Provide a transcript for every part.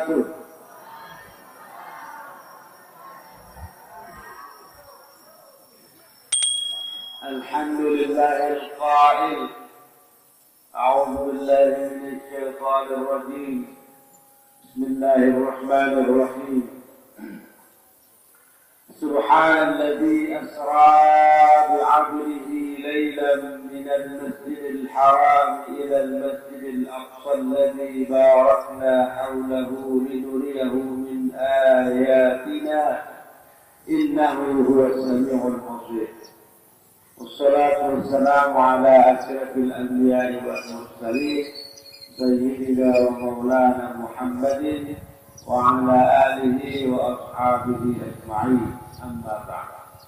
wabarakatuh. Alhamdulillahil qail. A'udzu billahi minasy syaithanir rajim. Bismillahirrahmanirrahim. Subhanalladzi asra bi'abdihi laylan minal masjidil haram ilal masjidil aqsa alladzi barakna hawlahu linuriyahu min ayatina innahu huwas samiul basir. Wassalatu wassalamu ala asyrafil anbiya'i wal mursalin sayyidina wa maulana Muhammadin wa ala alihi wa ashabihi ajma'in. Amma ba'd.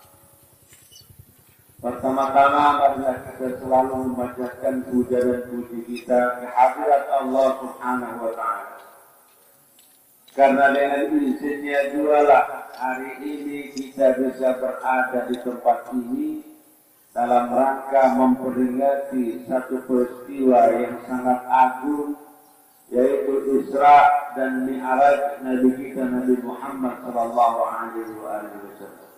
Pertama-tama marilah kita selalu membacakan puja dan puji kita kehadirat Allah Subhanahu wa ta'ala. Karena dengan izinnya jualah hari ini kita bisa berada di tempat ini dalam rangka memperingati satu peristiwa yang sangat agung, yaitu Isra dan Mi'raj Nabi kita Nabi Muhammad sallallahu alaihi wasallam.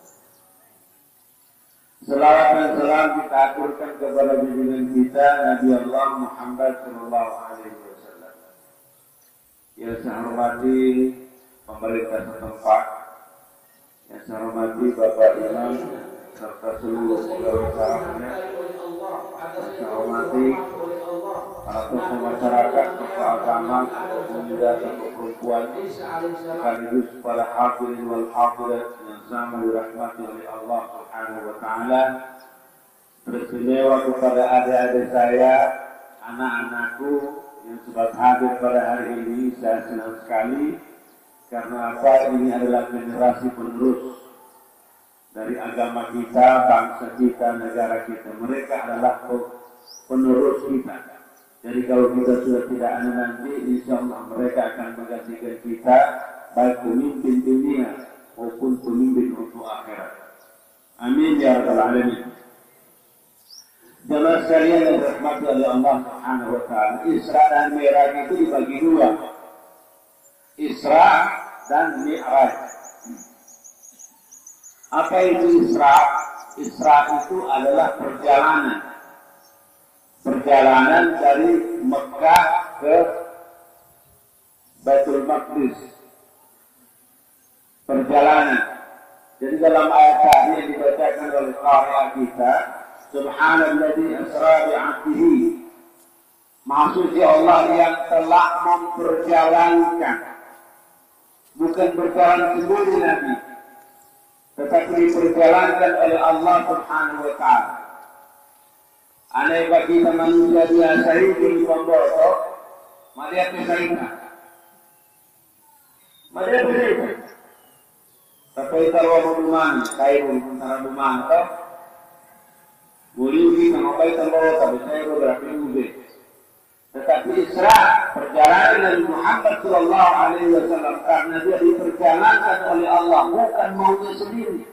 Selawat dan salam kita aturkan kepada junjungan kita Nabi Allah Muhammad sallallahu alaihi wasallam. Yang saya hormati pemerintah setempat, yang saya hormati Bapak Imam serta seluruh pegawai sarafnya, yang saya hormati para tokoh masyarakat, tokoh agama, pemuda, tokoh perempuan, sekaligus para hadirin wal hadirat yang sama dirahmati oleh Allah Subhanahu wa ta'ala. Beristimewa kepada adik-adik saya, anak-anakku yang sudah hadir pada hari ini, saya senang sekali karena apa? Ini adalah generasi penerus dari agama kita, bangsa kita, negara kita. Mereka adalah penerus kita. Jadi kalau kita sudah tidak ada nanti, insya Allah mereka akan menggantikan kita, baik pemimpin dunia maupun pemimpin untuk akhirat. Amin ya rabbal alamin. Jemaah sekalian yang dirahmati oleh Allah Subhanahu wa ta'ala, Isra dan Mi'raj itu dibagi dua. Isra dan Mi'raj. Apa itu Isra? Isra itu adalah perjalanan dari Mekah ke Baitul Maqdis. Perjalanan. Jadi dalam ayat tadi yang dibacakan oleh qari kita, Subhanalladzi asra bi'abdihi. Maksudnya Allah yang telah memperjalankan, bukan berjalan sendiri Nabi, tetapi diperjalankan oleh Allah Subhanahu wa ta'ala. Aneh bagi manusia biasa ini membawa melihat kesainan. Melihat kesainan. Tapi kalau rumah, saya antara rumah atau boleh sama baik membawa, tapi saya berapa minggu. Tetapi Isra perjalanan Nabi Muhammad sallallahu alaihi wasallam karena dia diperjalankan oleh Allah, bukan maunya sendiri.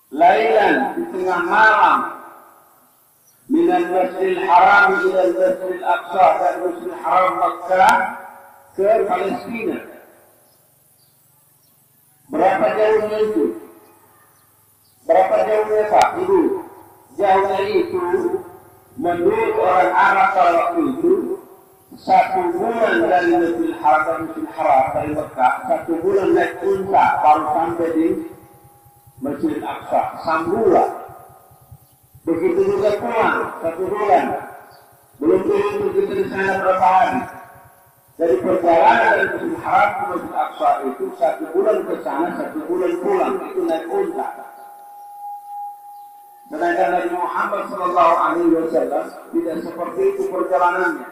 Lailan di tengah malam minal Masjidil Haram ila Masjidil Aqsa, dari Masjidil Haram Makkah ke Palestina. Berapa jauhnya itu? Berapa jauhnya Pak? Ibu, jauhnya itu menurut orang Arab pada waktu itu 1 bulan dari Masjidil Haram dari Mekah, 1 bulan naik unta baru sampai di Masjid Aqsa, sambulan. Begitu juga pulang 1 bulan. Belum turun begitu di sana berapa hari. Dari perjalanan dari Masjid Haram ke Masjid Aqsa itu 1 bulan ke sana, 1 bulan pulang. Itu naik unta. Sedangkan Nabi Muhammad sallallahu alaihi wasallam tidak seperti itu perjalanannya.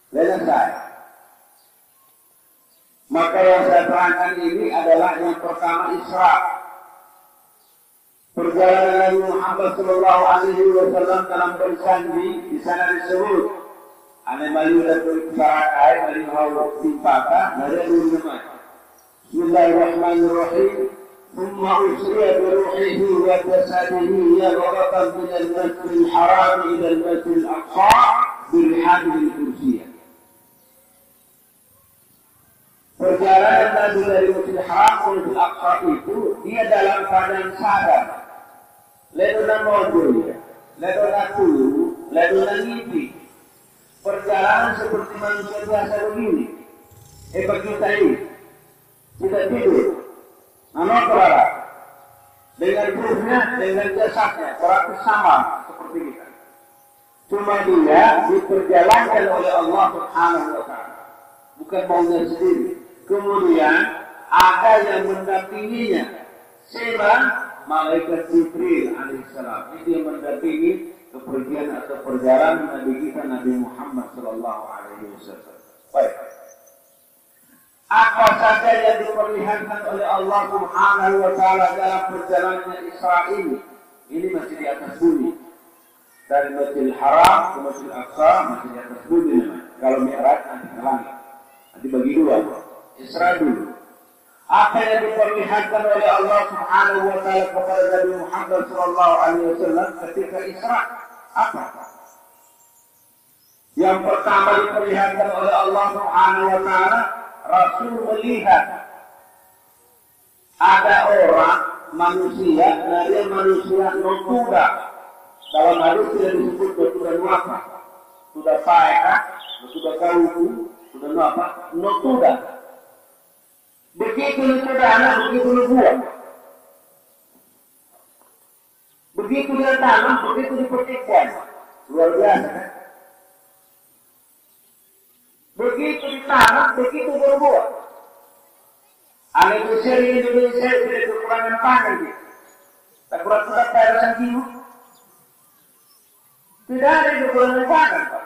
Lihat saya. Maka yang saya terangkan ini adalah yang pertama Isra. Perjalanan Nabi Muhammad sallallahu alaihi wasallam dalam bersandi di sana disebut ana malyudatul sarakai malyuhau timpaka dari rumah. Bismillahirrahmanirrahim. ثم أسري بروحه وجسده يغرق من المسجد الحرام إلى المسجد الأقصى برحاب الكرسية. perjalanan Nabi dari Masjidil Haram ke Masjidil Aqsa itu dia dalam keadaan sadar. Ledona modul, ledona tulu, ledona mimpi. Perjalanan seperti manusia biasa begini. Bagi kita ini tidak tidur. Nama kelara dengan ruhnya, dengan jasadnya, praktis sama seperti kita. Cuma dia diperjalankan oleh Allah Subhanahu wa Ta'ala, bukan maunya sendiri. Kemudian ada yang mendampinginya, sehingga malaikat Jibril alaihissalam itu yang mendampingi kepergian atau perjalanan Nabi kita Nabi Muhammad sallallahu alaihi wasallam. Baik. Apa saja yang diperlihatkan oleh Allah Subhanahu wa Ta'ala dalam perjalanannya Isra ini masih di atas bumi. Dari Masjidil Haram ke Masjidil Aqsa masih di atas bumi namanya. Kalau Mi'raj nanti ke langit. Nanti bagi dua. Isra dulu. Apa yang diperlihatkan oleh Allah Subhanahu wa Ta'ala kepada Nabi Muhammad sallallahu alaihi wasallam ketika Isra? Apa? Yang pertama diperlihatkan oleh Allah Subhanahu wa Ta'ala, Rasul melihat ada orang manusia, dari manusia notuda. Dalam hadis tidak disebut notuda nuapa, sudah faedah, sudah kauku, sudah nuapa, notuda. Begitu sederhana, begitu nubuah. Begitu dia tanam, begitu dipetikkan. Luar biasa kan? Begitu ditanam, begitu berbuah. Anak besar di Indonesia tidak kekurangan pangan. Tak kurang-kurang perasaan jiwa. Tidak ada kekurangan pangan, Pak.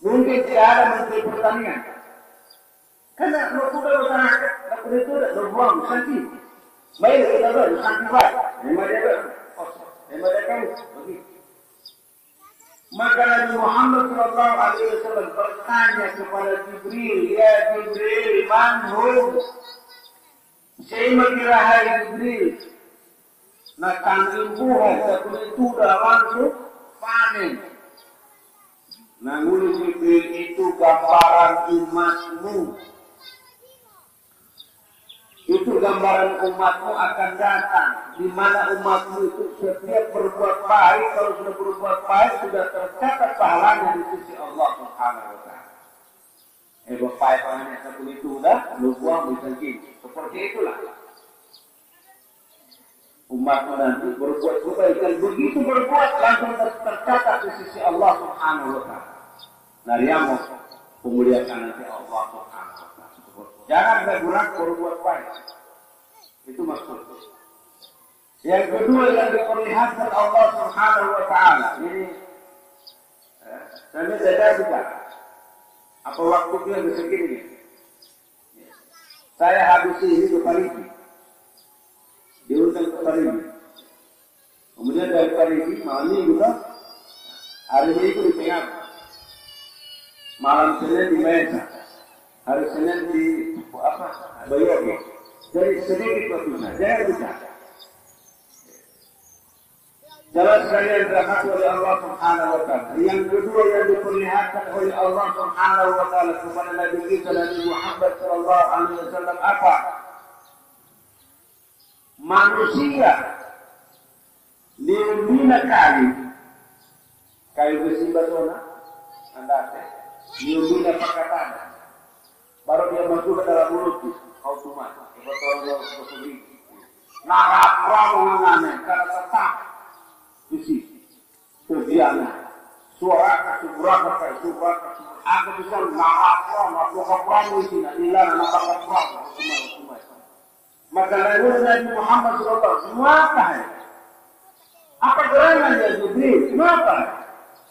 Mungkin tidak ada menteri pertanian. Karena kalau sudah usahakan, kalau itu tidak berbuang, santi. Baik, kita ber, santi baik. Memang dia ber. Memang dia kamu. Begitu. Maka Nabi Muhammad sallallahu alaihi wasallam bertanya kepada Jibril, "Ya Jibril, man hum?" Saya kira hai Jibril. Nah, kandung buah itu dah langsung panen. Namun Jibril itu gambaran umatmu. Itu gambaran umatmu akan datang. Di mana umatmu itu setiap berbuat baik, kalau sudah berbuat baik, sudah tercatat pahalanya di sisi Allah Subhanahu wa Ta'ala. Bapak pahalanya satu itu sudah, lu buang bisa gini. Seperti itulah. Umatmu nanti berbuat kebaikan, begitu berbuat langsung tercatat di sisi Allah Subhanahu wa Ta'ala. Nah, dia mau memuliakan nanti Allah Subhanahu wa Ta'ala. Jangan ragu-ragu berbuat baik. Itu maksudnya. Yang kedua yang diperlihatkan Allah Subhanahu wa Ta'ala. Ini saya tidak bicara. Apa waktunya segini? Saya habisi ini ke Parigi. Diundang ke Parigi. Kemudian dari Parigi malam ini juga hari ini itu di Tengah. Malam Senin di Mesa. Hari Senin di Bayogi. Jadi sedikit waktunya, jangan bicara. Jalan sekalian dirahmati oleh Allah Subhanahu wa Ta'ala. Yang kedua yang diperlihatkan oleh Allah Subhanahu wa Ta'ala kepada Nabi kita Nabi Muhammad sallallahu alaihi wasallam apa? Manusia dibina kayu besi batona, anda dibina pakatan. Baru dia masuk ke dalam mulut otomatis. Betul-betul bersembunyi. Narap ramu mengamen karena tetap isi kebiasaan. Suara kesuburan kesuburan. Aku bisa narap ramu aku kapramu isi nila narap ramu semua. Maka lalu Nabi Muhammad SAW semua apa? Apa gerangan dia Jibril? Semua apa?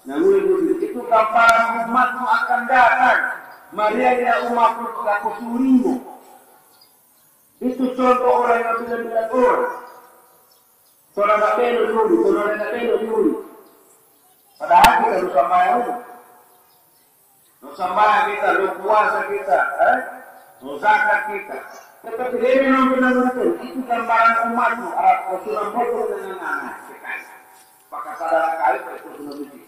Namun itu gambaran umatmu akan datang. Maria dia umatmu aku surimu. Itu contoh orang yang bilang orang. Orang nak belo dulu, orang nak belo dulu. Padahal kita dosa maya. Dosa maya kita, dosa puasa kita, dosa zakat kita. Tetapi dia memang benar-benar itu gambaran umatmu. Arab Rasulullah betul dengan anak sekali. Maka saudara kali Rasulullah begitu.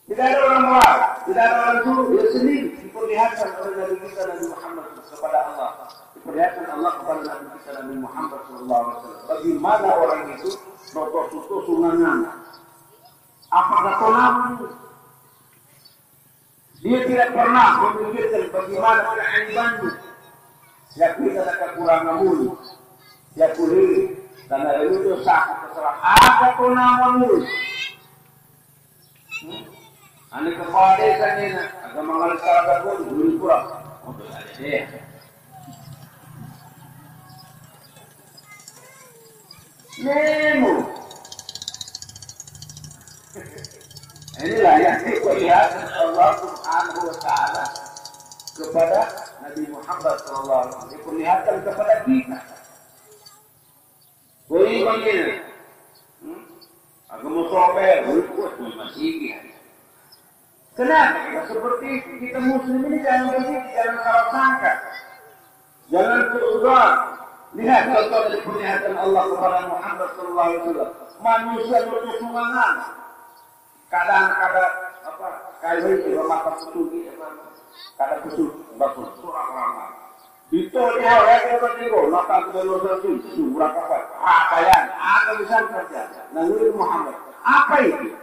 Tidak ada orang luar, tidak ada orang suruh, dia sendiri diperlihatkan diperlihatkan oleh Nabi kita Nabi Muhammad kepada Allah, diperlihatkan Allah kepada Nabi kita Nabi Muhammad SAW. Bagaimana orang itu noto-noto sunganan? Apakah tonaman? Dia tidak pernah memikirkan bagaimana keaibannya. Ya kita ada kekurangan mulu, ya kulit, dan ada itu sakit kesalahan. Ada tonaman mulu. Ane kepala desa ni na, agak mengalir karagat pun dulu kurang. Oh, tu ada deh. Nemu. Inilah yang diperlihatkan Allah Subhanahu Wa Taala kepada Nabi Muhammad SAW. Diperlihatkan kepada kita. Boleh bagaimana? Agama sober, boleh kuat masih. Kenapa? Seperti itu, kita muslim ini jangan begitu, jangan salah sangka. Jangan seuzon. Lihat contoh dari perlihatan Allah kepada Muhammad SAW. Manusia berkesumangan. Kadang-kadang apa? Kayu itu bermakan pesugi, kadang pesugi, bagus, surah ramah. Itu dia orang yang bertiga, maka kedua satu, surah apa? Pakaian, apa bisa kerja? Nabi Muhammad, apa itu?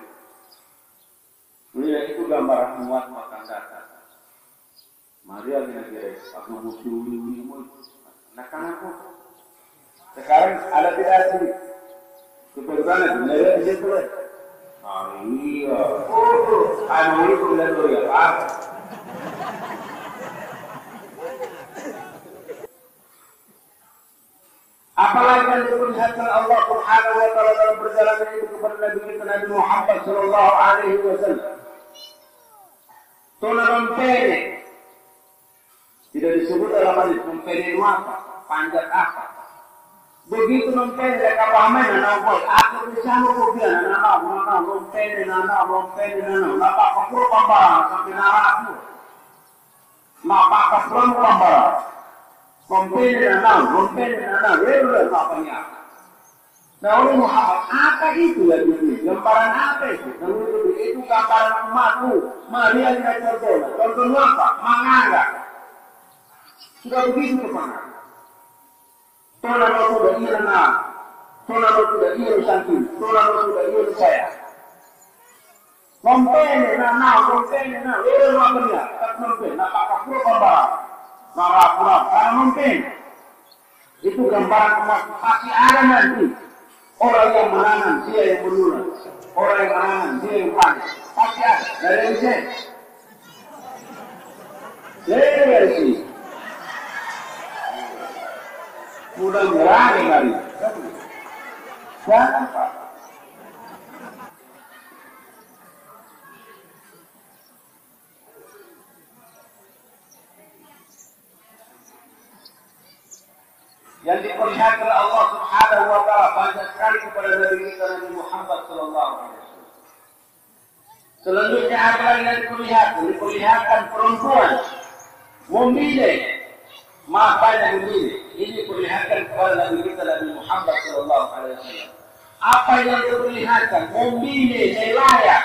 Ya, itu gambaran muat makan data. Maria kira-kira aku mesti uli-uli mau. Anak-anakku. Sekarang ada tidak ada kebetulan ada di situ. Iya. Anu itu sudah dulu ya Pak. Apalagi yang diperlihatkan Allah Subhanahu Wa Taala dalam perjalanan itu kepada Nabi kita Nabi Muhammad Sallallahu Alaihi Wasallam. Tona rompene tidak disebut dalam hadis rompene itu apa? Panjat apa? Begitu rompene mereka pahamai nana boy. Aku bisa ngobrol nana rompene nana. Napa kapur pambara sampai naraku. Napa kapur pambara. Rompene nana. Real apanya? Nah oleh Muhammad, apa itu ya itu? Gambaran apa itu? Itu gambaran umatmu. Maria tidak contoh. Contohnya apa? Manganga. Sudah begitu kemana? Tona lo sudah iya na. Tona lo sudah iya santin. Tona lo sudah iya saya. Rompene nana. Real apanya? Tak rompene. Napa kapur pambara. Marapura. Karena rompene. Itu gambaran umat. Pasti ada nanti. Orang yang menanam, dia yang menular. Orang yang menanam, dia yang panen. Pasti ada. Dari sini. Dari sini. Mudah merah hari. Jangan Pak. Yang diperlihatkan Allah Subhanahu Wa Taala banyak sekali kepada Nabi kita Nabi Muhammad Sallallahu Alaihi Wasallam. Selanjutnya apa lagi yang diperlihatkan perempuan memilih, apa yang memilih. Ini diperlihatkan kepada Nabi kita Nabi Muhammad Sallallahu Alaihi Wasallam. Apa yang diperlihatkan memilih layak,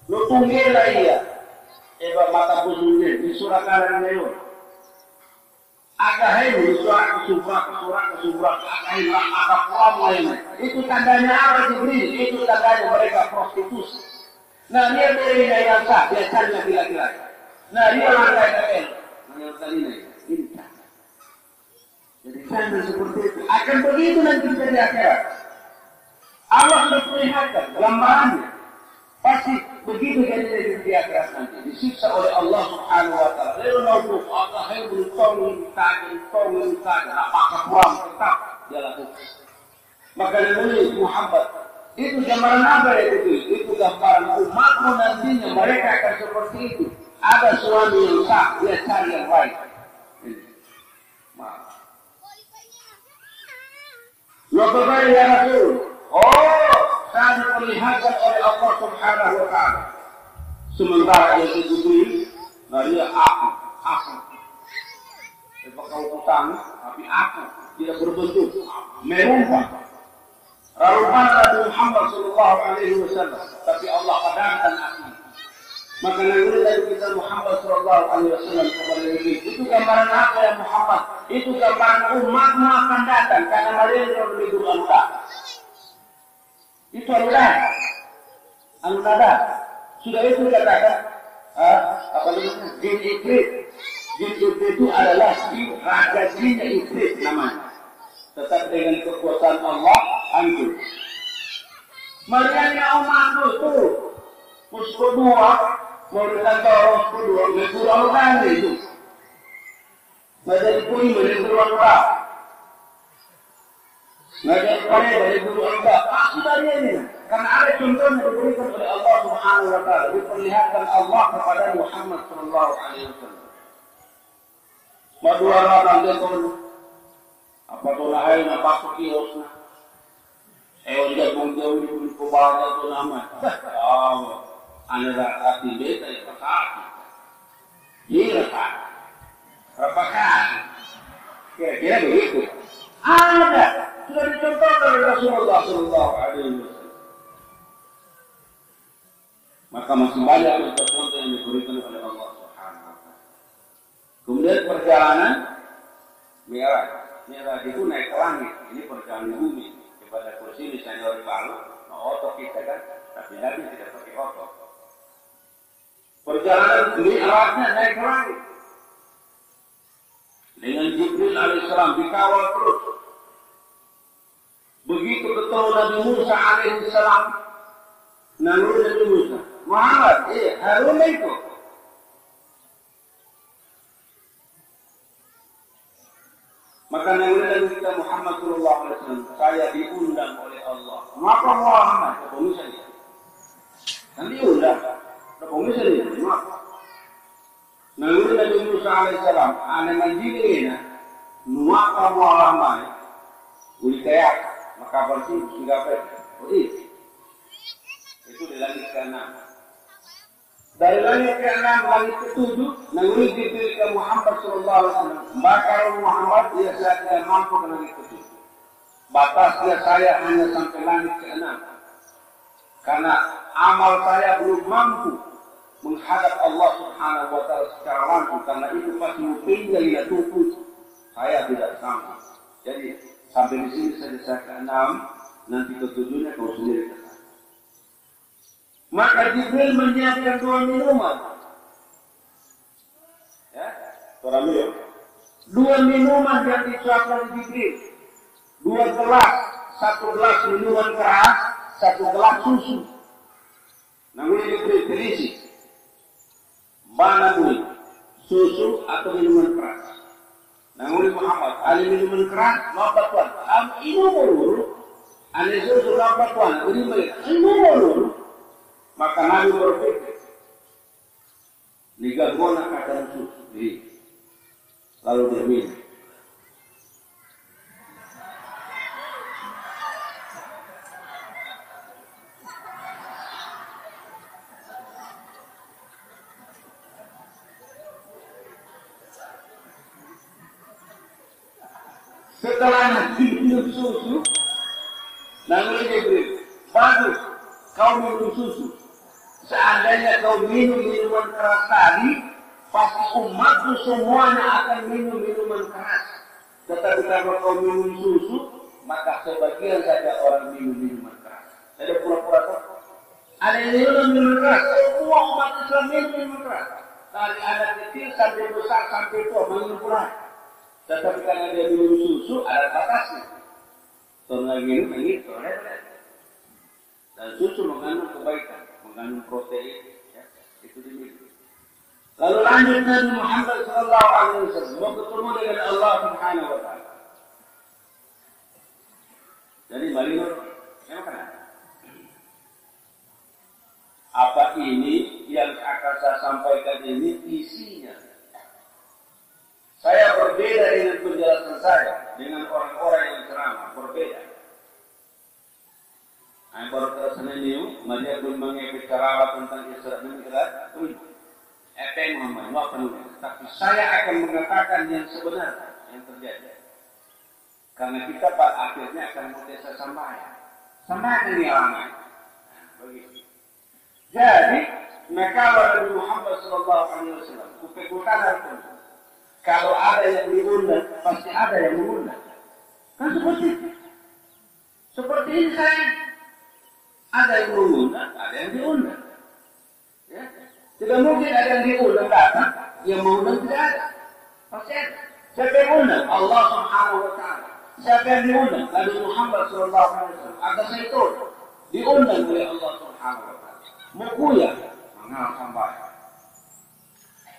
lutunggela ia, mata buzunya di surah Al-Anbiya. Agak heboh, surat agak pulang lain. Itu tandanya apa Jibril? Itu tandanya mereka prostitusi. Nah dia beri yang sah, dia cari laki-laki. Nah dia lantai kain, menyesalin ini. Jadi tanda seperti itu. Akan begitu nanti di akhirat. Allah sudah perlihatkan gambarannya. Pasti begitu jadi di akhirat nanti disiksa oleh Allah Subhanahu Wa Taala. Lalu nauduk Allah hebul tawin taga. Apakah pulang tetap dia lakukan? Maka Nabi Muhammad itu gambaran apa itu? Itu gambaran umatmu nantinya mereka akan seperti itu. Ada suami yang sah, dia cari yang baik. Lakukan ya Rasul. Saya diperlihatkan oleh Allah Subhanahu Wa Taala. Sementara yang dibutuhi, dia aku. Bakal utang, tapi aku tidak berbentuk merumpah. Rumpah Nabi Muhammad Sallallahu Alaihi Wasallam, tapi Allah padamkan aku. Maka nanggung dari kita Muhammad Sallallahu Alaihi Wasallam kepada Nabi. Itu gambaran apa ya Muhammad? Itu gambaran umatmu akan datang karena kalian yang lebih Allah. Itu Allah. Allah. Sudah itu katakan apa namanya? Jin Iblis. Jin Iblis itu adalah raja jin Iblis namanya. Tetap dengan kekuasaan Allah hancur. Marianya umatmu itu musuh dua. Menggunakan orang kedua, berkurang orang itu. Menjadi pun berkurang orang. Menjadi pun berkurang orang. Sudah ini. Karena ada contoh yang diberikan oleh Allah Subhanahu Wa Taala. Diperlihatkan Allah kepada Muhammad Sallallahu Alaihi Wasallam. Madura orang dia pun apa tu lahir apa kiosna. Dia pun jauh di kubahnya tu nama. Anda hati beta ya pakati. Iya pak. Pakati. Kira-kira begitu. Ada. Sudah dicontohkan oleh Rasulullah Sallallahu Alaihi Wasallam. Maka masih banyak contoh yang diberikan oleh Allah Subhanahu Wa Taala. Kemudian perjalanan Mi'raj. Mi'raj itu naik ke langit. Ini perjalanan bumi. Kepada kursi misalnya orang Palu, otot kita kan, tapi Nabi tidak pakai otot. Perjalanan Mi'rajnya naik ke langit. Dengan Jibril alaihissalam dikawal terus. Begitu ketemu Nabi Musa alaihissalam, nanggur Nabi Musa. Muhammad, Harun itu. Maka nanggur Nabi kita Muhammad sallallahu alaihi wasallam, saya diundang oleh Allah. Maka Muhammad, Musa dia. Kan diundang. Pemirsa ini, nanggung Nabi Musa alaihissalam, ane manjilina, nuaka mualamai, uli kayak, maka bersih sudah apa? Itu di langit ke-6. Dari langit ke-6, langit ke-7, nanggung Jibril ke Muhammad Sallallahu Alaihi Wasallam. Maka Muhammad dia saya tidak mampu ke langit ke-7. Batasnya saya hanya sampai langit ke-6. Karena amal saya belum mampu menghadap Allah Subhanahu Wa Taala secara langsung, karena itu pasti mungkinnya tidak tupus. Saya tidak sanggup. Jadi sampai di sini saja saya ke-6, nanti ke-7-nya kau sendiri ke-6. Maka Jibril menyiapkan 2 minuman. Ya, orang minum. 2 minuman yang disuapkan Jibril. 2 gelas, 1 gelas minuman keras, 1 gelas susu. Namun Jibril terisi. Mana boleh susu atau minuman keras? Namun Muhammad, ada minuman keras, lambat tuan. Ini mulu, ada susu lambat tuan. Ini mulu. Maka Nabi berpikir, liga guna kata susu. Lalu dia minum. Setelah minum susu, namun Jibril, bagus, kau minum susu. Seandainya kau minum minuman keras tadi, pasti umatmu semuanya akan minum minuman keras. Tetapi kalau kau minum susu, maka sebagian saja orang minum minuman keras. Ada pura-pura tak? Ada yang minum minuman keras. Semua umat Islam minum minuman keras. Dari anak kecil sampai besar sampai tua minum keras. Tetapi karena dia minum susu, ada batasnya. Kalau minum ini, dan susu mengandung kebaikan, mengandung protein, ya, itu diminum. Lalu lanjut Nabi Muhammad Sallallahu Alaihi Wasallam mau ketemu dengan Allah Subhanahu Wa Taala. Jadi bagaimana? Yang mana? Apa ini yang akan saya sampaikan ini isinya? Saya berbeda dengan penjelasan saya dengan orang-orang yang ceramah, berbeda. Yang baru terasa ini, mereka pun mengajar tentang Isra dan Mi'raj. Apa yang Muhammad? Tapi saya akan mengatakan yang sebenarnya yang terjadi. Karena kita pada akhirnya akan mutasa sampaikan ini ramai. Begitu. Jadi Nah kalau Nabi Muhammad SAW kupekutan itu, kalau ada yang diundang pasti ada yang mengundang. Kan seperti itu. Seperti ini saya ada yang mengundang, ada yang diundang. Ya. Tidak mungkin ada yang diundang datang, yang mengundang tidak ada. Pasti ada. Siapa yang undang? Allah Subhanahu wa Ta'ala. Siapa yang diundang? Nabi Muhammad SAW. Ada syaitan diundang oleh Allah Subhanahu wa Ta'ala. Mukuya mengenal sampai.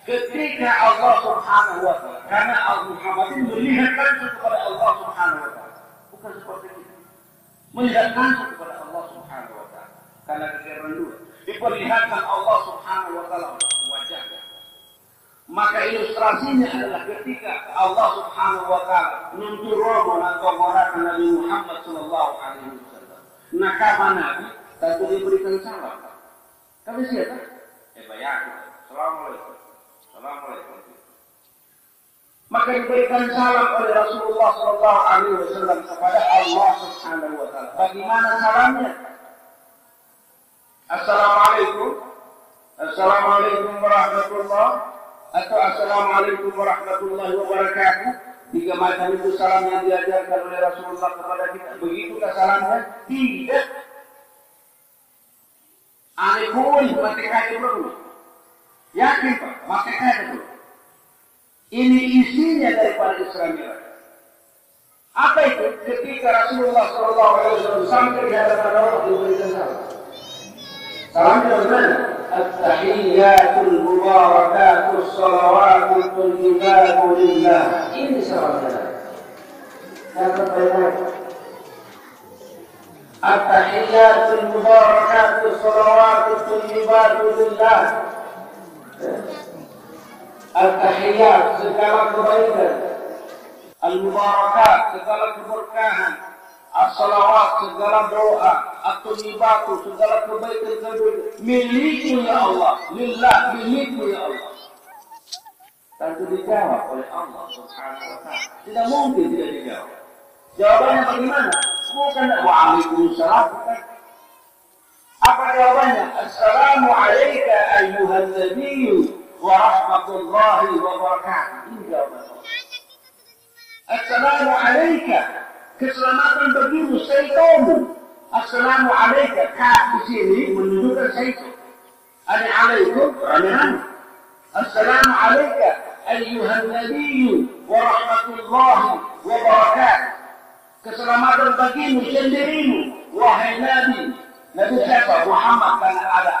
Ketika Allah Subhanahu wa Ta'ala, karena Muhammad melihat langsung kepada Allah Subhanahu wa Ta'ala, bukan seperti itu. Melihat langsung kepada Allah Subhanahu wa Ta'ala. Karena kekiran dua. Diperlihatkan Allah Subhanahu wa Ta'ala wajahnya. Maka ilustrasinya adalah ketika Allah Subhanahu wa Ta'ala menurunkan atau mengarahkan Nabi Muhammad sallallahu alaihi wasallam. Nah, kapan Nabi tentu diberikan salam. Tapi siapa? Bayar. Assalamualaikum. Assalamualaikum. Maka diberikan salam oleh Rasulullah sallallahu alaihi wasallam kepada Allah Subhanahu wa Ta'ala. Bagaimana salamnya? Assalamualaikum. Assalamualaikum warahmatullahi atau Assalamualaikum warahmatullahi wabarakatuh. Tiga macam itu salam yang diajarkan oleh Rasulullah kepada kita. Begitulah salamnya? Tidak. Alaikum, mati kaya dulu. Yakin Pak, mati kaya dulu. Ini isinya daripada Isra Mi'raj. Apa itu? Ketika Rasulullah SAW sampai di hadapan Allah diberikan salam. Salamnya bagaimana? At-tahiyyatul mubarakatus salawatul tayyibatu lillah. Ini salamnya. Kata baik. At-tahiyyatul mubarakatus salawatul tayyibatu lillah. At-tahiyyat segala kebaikan. Al-mubarakat segala keberkahan. As-salawat segala doa. At-tayyibatu segala kebaikan milikmu ya Allah. Lillah, milikmu ya Allah. Tentu dijawab oleh Allah Subhanahu wa Ta'ala. Tidak mungkin tidak dijawab. Jawabannya bagaimana? Bukan wa'alaikumussalam. Apa jawabannya? Assalamu alayka ayyuhan nabiyyu wa rahmatullahi wa barakatuh. Ini jawabannya. Assalamu alayka. Keselamatan bagimu, syaitanmu. Assalamu alayka. Kaf di sini menunjukkan syaitan. Ada alaikum, ramihan. Assalamu alayka ayyuhan nabiyyu wa rahmatullahi wa barakatuh. Keselamatan bagimu sendirimu, wahai Nabi. Nabi siapa? Muhammad. Karena ada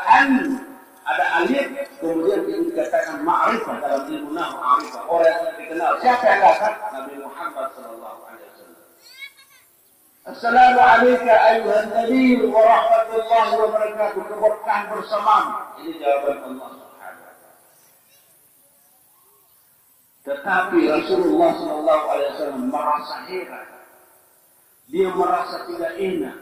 ada alif, kemudian dikatakan ma'rifah dalam ilmu nahwu ma'rifah. Orang yang dikenal. Siapa yang datang? Nabi Muhammad sallallahu alaihi wasallam. Assalamu alayka ayyuhan nabiy wa rahmatullahi wa barakatuh. Keberkahan bersamamu. Ini jawaban Allah Subhanahu wa Ta'ala. Tetapi Rasulullah sallallahu alaihi wasallam merasa heran. Dia merasa tidak enak.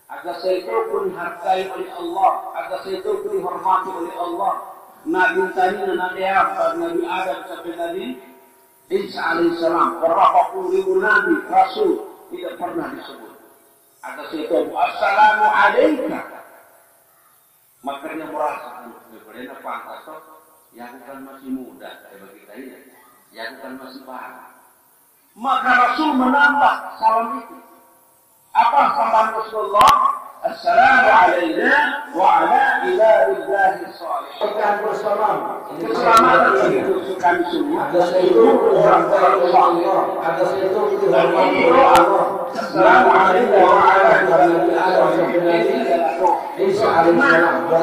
Agar saya itu pun dihargai oleh Allah. Agar saya itu pun dihormati oleh Allah. Nabi tadi Nabi Adam sampai Nabi Isa alaihissalam. Berapa puluh ribu Nabi, Rasul tidak pernah disebut. Agar saya itu Assalamu alayka. Maka dia merasa berbeda pantas. Yang bukan masih muda. Bagi kita ini. Yang bukan masih baru. Maka Rasul menambah salam itu. Apa salam Rasulullah? Assalamu alayna wa ala ibadillahi shalihin. Keberkahan bersalam. Keselamatan bagi kami semua. Ada seluruh orang-orang saleh. Ada seluruh orang-orang. Assalamu alayna wa ala ibadillahi Isa alaihissalam.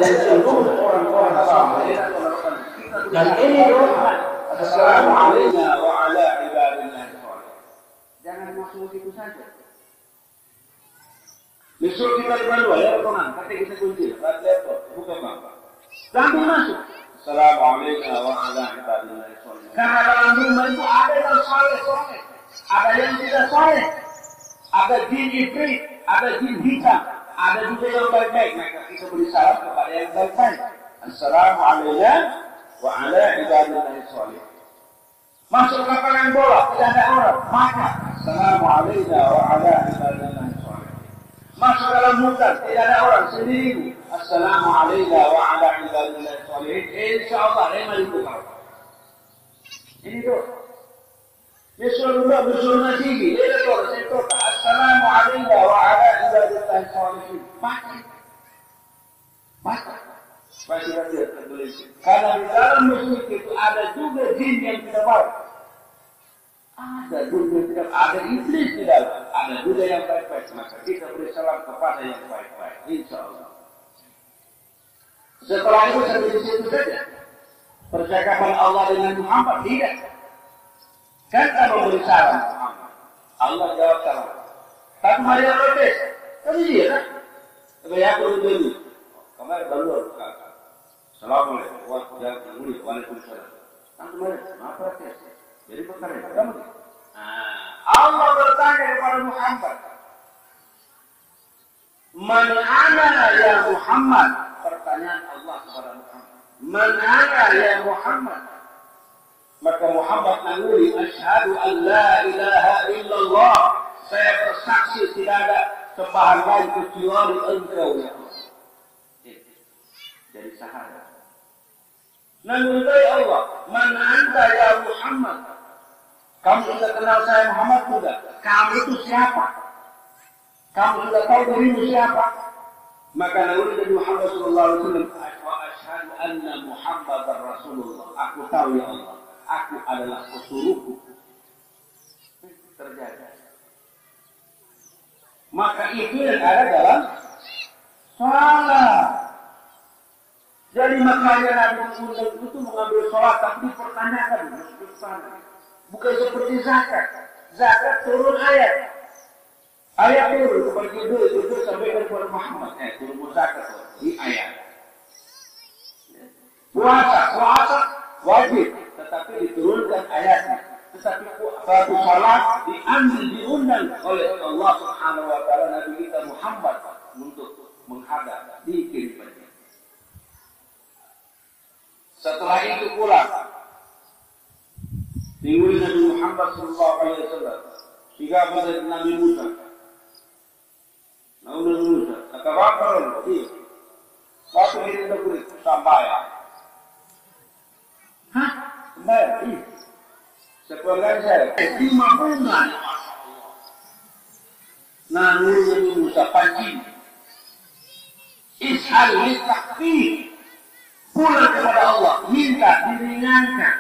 Dan seluruh orang-orang saleh. Dan ini doa. Assalamu alayna wa ala ibadillahi shalihin. Jangan masuk itu saja. Besok kita di Bandung ya, teman. Nanti kita kunci. Laptop, buka bang. Langsung masuk. Assalamualaikum warahmatullahi wabarakatuh. Karena dalam rumah itu ada yang saleh, ada yang tidak saleh, ada jin ifrit, ada jin hitam, ada juga yang baik-baik. Maka kita beri salam kepada yang baik-baik. Assalamualaikum warahmatullahi wabarakatuh. Masuk lapangan bola, tidak ada orang, maka Assalamualaikum warahmatullahi wabarakatuh. masuk dalam hutan, tidak ada orang sendiri. Assalamualaikum warahmatullahi wabarakatuh. Insyaallah lima itu kau. Ini tu. Disuruh nasi, dia tu orang itu. Assalamualaikum warahmatullahi wabarakatuh. Baca. Karena di dalam musyrik itu ada juga jin yang tidak baik. Ada juga tidak, ada iblis di dalam, ada juga yang baik-baik. Maka kita beri salam kepada yang baik-baik, insyaallah. Setelah itu sampai di situ saja. Percakapan Allah dengan Muhammad tidak. Kan kita beri salam Muhammad. Allah jawab salam. Tapi Maria protes. Tapi dia kan? Tapi aku dulu. Kemarin baru Assalamualaikum warahmatullahi wabarakatuh. Kan kemarin, apa protes? Jadi perkara kamu. Allah bertanya kepada Muhammad, "Man ana ya Muhammad?" Pertanyaan Allah kepada Muhammad. "Man ana ya Muhammad?" Maka Muhammad menguli, "Asyhadu an la ilaha illallah." Saya bersaksi tidak ada sembahan lain kecuali Engkau ya Allah. Jadi syahadat. Namun Allah, "Man anta ya Muhammad?" Kamu sudah kenal saya Muhammad sudah? Kamu itu siapa? Kamu sudah tahu dirimu siapa? Maka Nabi Muhammad SAW, "Wa asyhadu anna Muhammadar Rasulullah." Aku tahu ya Allah, aku adalah pesuruhku. Terjadi. Maka itu yang ada dalam salat. Jadi makanya Nabi Muhammad itu mengambil sholat, tapi dipertanyakan masuk ke sana. Bukan seperti zakat. Zakat turun ayat. Ayat turun seperti itu sampai kepada Muhammad. Turun zakat di ayat. Puasa wajib, tetapi diturunkan ayatnya. Tetapi batu salat diambil diundang oleh Allah Subhanahu Wa Taala Nabi kita Muhammad untuk menghadap di kehidupannya. Setelah itu pulang. Diuli Nabi Muhammad sallallahu alaihi wasallam. Tiga pada Nabi Musa. Nabi Musa. Kata Rabbul Alamin. Waktu ini negeri sampai. Hah? Sampai. Sekolah saya 5 bulan. Nabi Musa pagi. Ishal litakfir. Pulang kepada Allah, minta diringankan.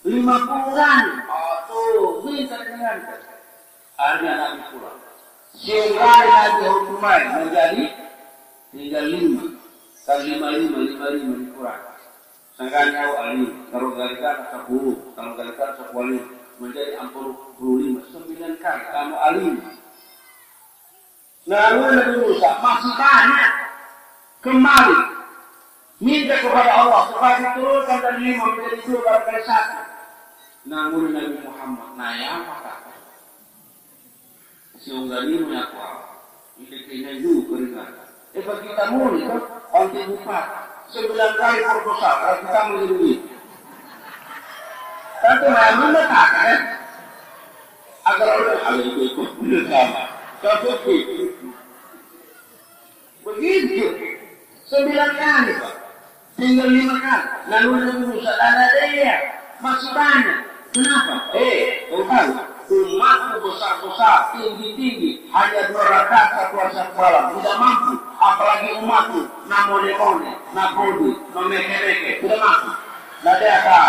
50 hari. Minta diringankan. Akhirnya Nabi pulang. Sehingga Nabi hukumai menjadi tinggal 5. Kali 5 dikurang. Sangkanya Ali, kalau kalikan 10, kalau kalikan 10 menjadi 45, 9 kali. Kamu Ali. Lalu Nabi Musa masih banyak kembali. Minta kepada Allah supaya diturunkan dari 5 menjadi 2 kali 1. Namun Nabi Muhammad naya apa kata? Si unggani menyaku ini kena juga keringan. Bagi kita muli kan, anti buka 9 kali proposal kalau kita menjadi. Tapi Nabi kata agar orang hal itu ikut bersama. Kalau begitu 9 kali Pak. Tinggal 5 kali. Lalu Nabi Musa ada dia masih banyak. Kenapa? Kau tahu umatmu besar-besar, tinggi-tinggi, hanya 2 rakaat 1 malam, tidak mampu. Apalagi umatmu, namone-mone, nakodi, memeke-meke, tidak mampu. Tidak ada.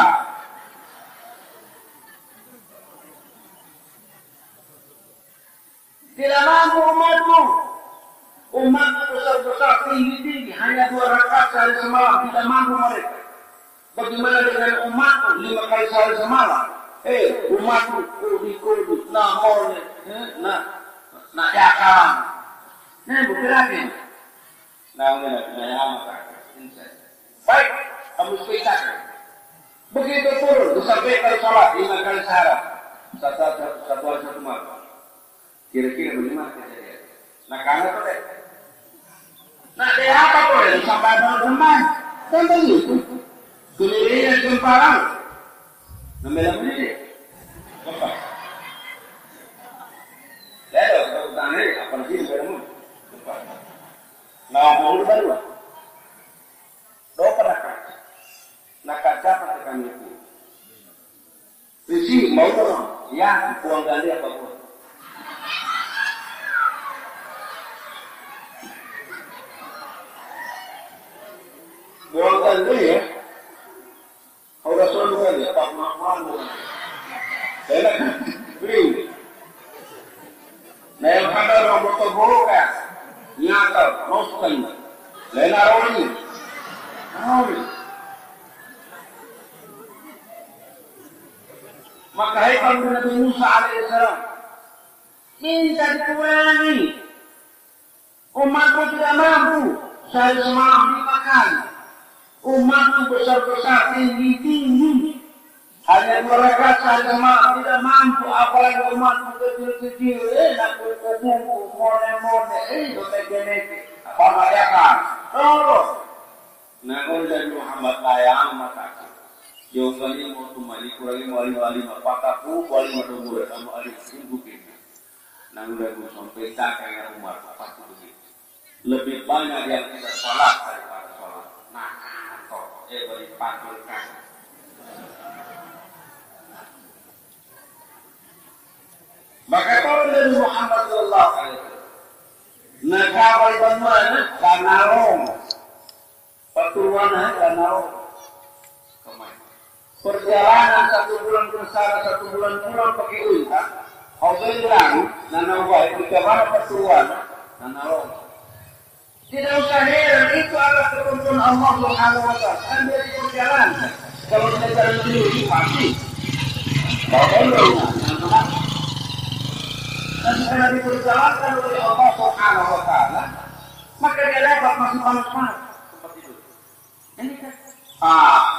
Tidak mampu umatmu. Umatmu besar-besar, tinggi-tinggi, hanya 2 rakaat sehari semalam, tidak mampu mereka. Bagaimana dengan umatmu 5 kali sehari semalam? Umatmu kodi-kodi, namone, nak yakam. Bukan lagi. Baik, kamu sepitakan. Begitu turun, disampaikan sholat 5 kali sehari. Satu hari 1 malam. Kira-kira bagaimana kejadian? Nah, karena itu deh. Nah, dia apa tuh? Sampai ada teman. Kan begitu. Kelirinya kemparan. Namanya ini. Apa? Lalu, kita tanya, apa sih yang kamu? Ngomong baru. Do pernah nakaca pada kami itu. Risi mau dong? Ya, puang gali apa pun. Puang gali ya. Orang soal bukan ya, tak makan bukan. Enak, beri. Nah yang ada orang bertemu kan, nyata, noskan, lena roni, maka hebat Nabi Musa alaihissalam minta dikurangi, umatku tidak mampu, saya semalam dimakan, umatku besar-besar, tinggi-tinggi. Hanya mereka saja tidak mampu, apalagi umat kecil-kecil, nak kumpul, mone-mone, domek-domek, apa mereka? Tolong. Nah, kalau dari Muhammad ayam mataku, jauh kali mau tumali kurangi wali-wali mapataku, wali madumur sama adik bukit. Nah, udah gue sampai tak kayak umat apa begitu. Lebih banyak yang tidak sholat daripada sholat. Nah, beri patulkan. Maka kalau dari Muhammad sallallahu alaihi wasallam nakawal bagaimana kanarong paturuan kanarong perjalanan 1 bulan ke sana 1 bulan pulang pakai unta kau bilang nanawai di mana paturuan kanarong tidak usah heran itu adalah ketentuan Allah Subhanahu wa taala kan dia di perjalanan kalau kita jalan sendiri pasti kau bilang dan karena diperjalankan oleh Allah Subhanahu wa taala, maka dia dapat masih panas-panas seperti itu. Ini kan.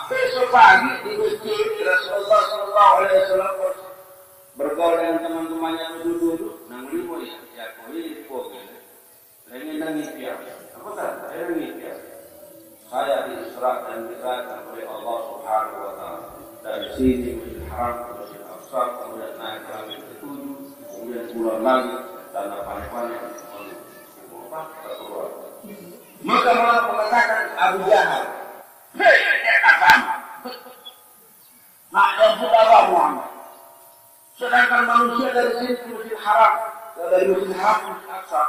Besok pagi di masjid Rasulullah sallallahu alaihi wasallam bergaul dengan teman-temannya duduk-duduk, nang limo ya kau ini pokoknya. Lain nangis dia. Apa tak? Saya nangis dia. Saya diisra dan dikatakan oleh Allah Subhanahu wa taala dari sini Masjidil Haram ke Masjidil Aqsa kemudian naik ke langit ke-7 kemudian pulang lagi dan apa-apanya maka malah mengatakan Abu Jahal dia katakan nah yang sudah Muhammad sedangkan manusia dari sini ke Masjidil Haram dari Masjidil Haram ke Masjidil Aqsa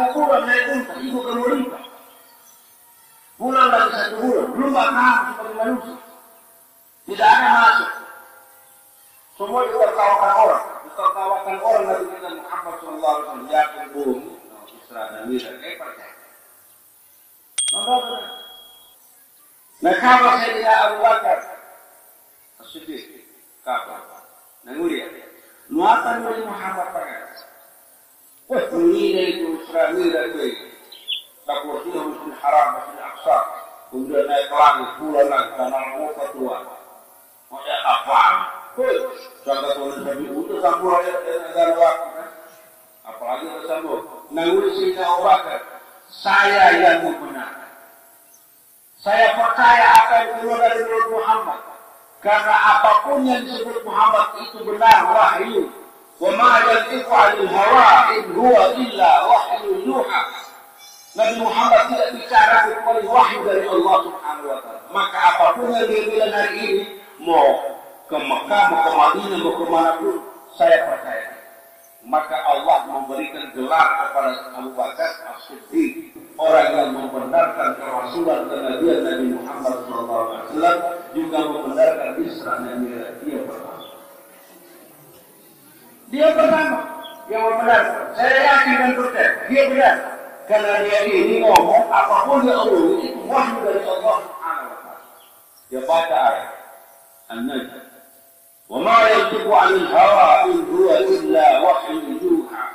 1 bulan naik unta ibu kemuliaan pulang dari 1 bulan belum bakal seperti manusia tidak ada masuk semua ditertawakan orang Nabi kita Muhammad sallallahu alaihi wasallam yakin bohong Isra dan Mi'raj percaya. Nah kalau saya tidak Abu Bakar As-Siddiq kabar nangulia nuatan dari Muhammad pakai wah ini itu Isra Mi'raj tak kursi Masjidil Haram Masjidil Aqsa kemudian naik ke langit pulang lagi karena muka tua mau apa Contoh tulis Nabi itu sambung ayat negara waktu kan? Apalagi tersambung nanguri Sayyidina Abu Bakar saya yang membenarkan saya percaya apa yang keluar dari mulut Muhammad karena apapun yang disebut Muhammad itu benar wahyu wa ma yantiqu 'anil hawa in huwa illa wahyu yuha Nabi Muhammad tidak bicara kecuali wahyu dari Allah Subhanahu wa taala maka apapun yang dia bilang hari ini mau ke Mekah, mau ke Madinah, mau ke manapun, saya percaya. Maka Allah memberikan gelar kepada Abu Bakar As-Siddiq, orang yang membenarkan kerasulan kenabian Nabi Muhammad SAW, juga membenarkan Isra dan Mi'raj. Dia pertama yang membenarkan. Saya yakin dan percaya, dia benar. Karena dia ini ngomong apapun yang Allah itu wahyu dari Allah SWT. Dia baca ayat An-Najm. وَمَا يَنْطِقُ عَنِ الْهَوَىٰ إِنْ هُوَ إِلَّا وَحْيٌ يُوحَىٰ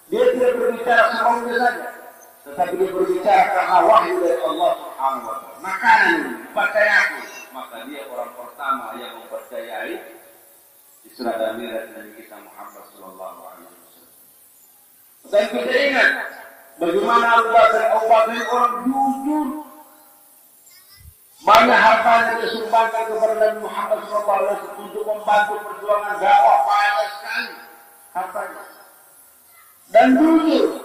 Dia tidak berbicara semaunya saja, tetapi dia berbicara karena wahyu dari Allah Subhanahu wa taala. Makanan ini percayaku, maka dia orang pertama yang mempercayai Isra dan Mi'raj Nabi kita Muhammad sallallahu alaihi wasallam. Dan kita ingat bagaimana Abu Bakar orang jujur. Banyak hartanya disumbangkan kepada Nabi Muhammad SAW untuk membantu perjuangan dakwah banyak sekali hartanya. Dan jujur,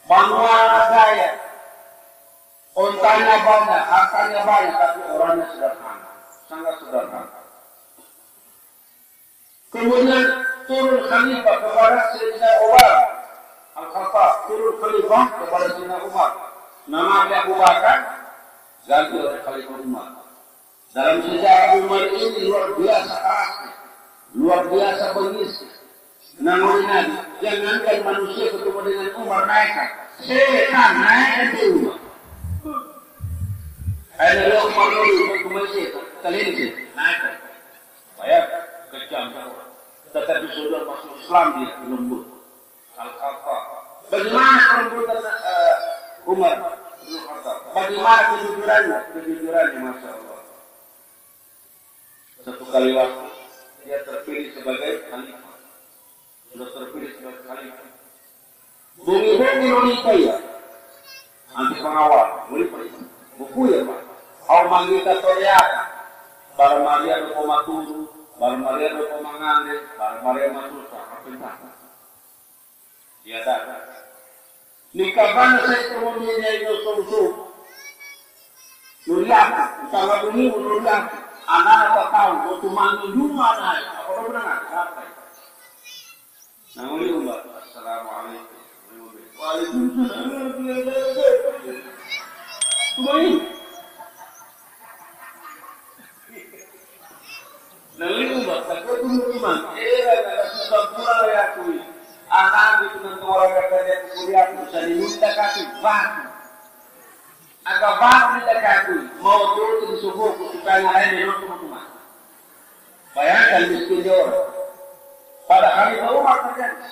bangga gaya Ontanya banyak, hartanya banyak, tapi orangnya sederhana, sangat sederhana. Kemudian turun khalifah kepada Sayyidina Umar Al-Khattab, turun khalifah kepada Sayyidina Umar. Nama Abu Bakar ganti oleh Khalifah Umar. Dalam sejarah Umar ini luar biasa kerasnya, luar biasa bengisnya. Namun Nabi, jangankan manusia ketemu dengan Umar naik, setan naik ke Umar. Ada lo Umar dulu ketemu setan, kalian sih naik, bayar kejam orang. Tetapi sudah masuk Islam dia lembut. Al-Khattab. Bagaimana kelembutan Umar bin Khattab? Bagaimana kejujurannya? Kejujurannya, masya Allah. Satu kali waktu dia terpilih sebagai khalifah. Sudah terpilih sebagai khalifah. Bumi-bumi Indonesia ya. Anti pengawal, mulai perintah. Buku ya Pak. Kau manggil teriak. Para Maria do Komaturu, para Maria do Komangane, para Maria Matusa, perintah. Dia datang. Nikahkan saya kemudian itu susu. Nuriaku, kalau ini nuriaku. Anak tahu, waktu manggil rumah naik. Apa benar? Apa? Namun ini Mbak, Assalamualaikum. Waalaikumsalam. Semua ini. Namun ini Mbak, saya teman-teman. Ada susah pula ya aku ini. Anak itu nanti orang kata kuliah bisa diminta kasih batu. Agak batu minta kasih. Mau turun di subuh supaya ngalahin minum teman-teman. Bayangkan miskin orang. Pada hari itu Umar terjadi.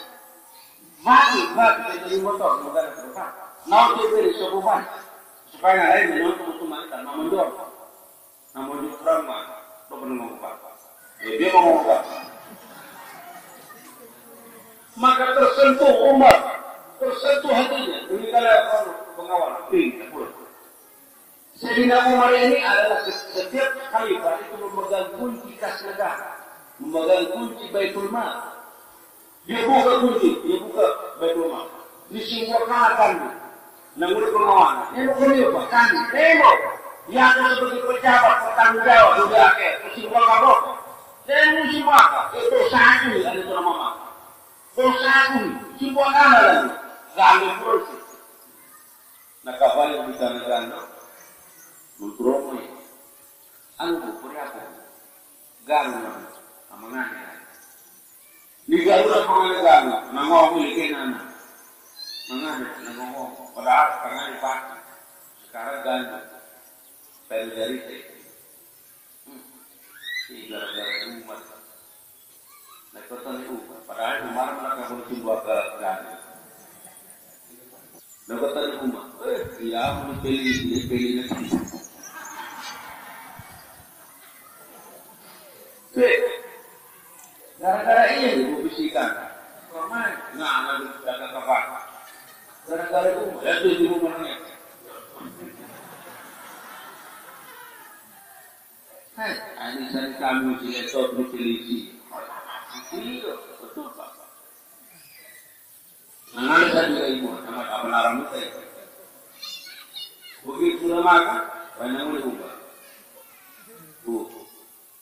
Batu dari motor bukan terlepas. Mau turun di subuh batu supaya ngalahin minum teman-teman dan memendor. Namun di kurang mah, lo pernah ngomong. Dia mau ngomong. Maka tersentuh Umar, tersentuh hatinya. Ini kalau pengawal, Sayyidina Umar ini adalah setiap khalifah itu memegang kunci kas negara, memegang kunci Baitul Mal. Dia buka kunci, dia buka Baitul Mal. Disimbolkan namun pengawalan. Ini bukan apa? Kami, demo. Yang sebagai pejabat bertanggung jawab sudah akhir. Disimbolkan roh. Dan musimaka itu saat ini ada dalam mama. Dosaku, simbolkan lagi. Kami bersih. Nah, kapal yang bisa negara. Mentromoi, anu berapa? Garuda, amangannya. Di Garuda pengen Garuda, nama aku ikan anak. Mengalir, nama aku. Padahal tengah dipakai. Sekarang ganti. Saya dari saya. Gara-gara umat. Nah, kota itu. Padahal kemarin mereka berusin dua Garuda. Nah, kota itu umat. Iya, mau pilih nanti. Gara-gara ini dibisikan. Ramai. Nah, ada kabar. Gara-gara itu, itu di rumahnya. Hai, ini saya kami di esok berkelisi. Iya, betul Pak. Nah, ada juga ibu, sama apa itu. Begitu lama kan, banyak mulai ubah.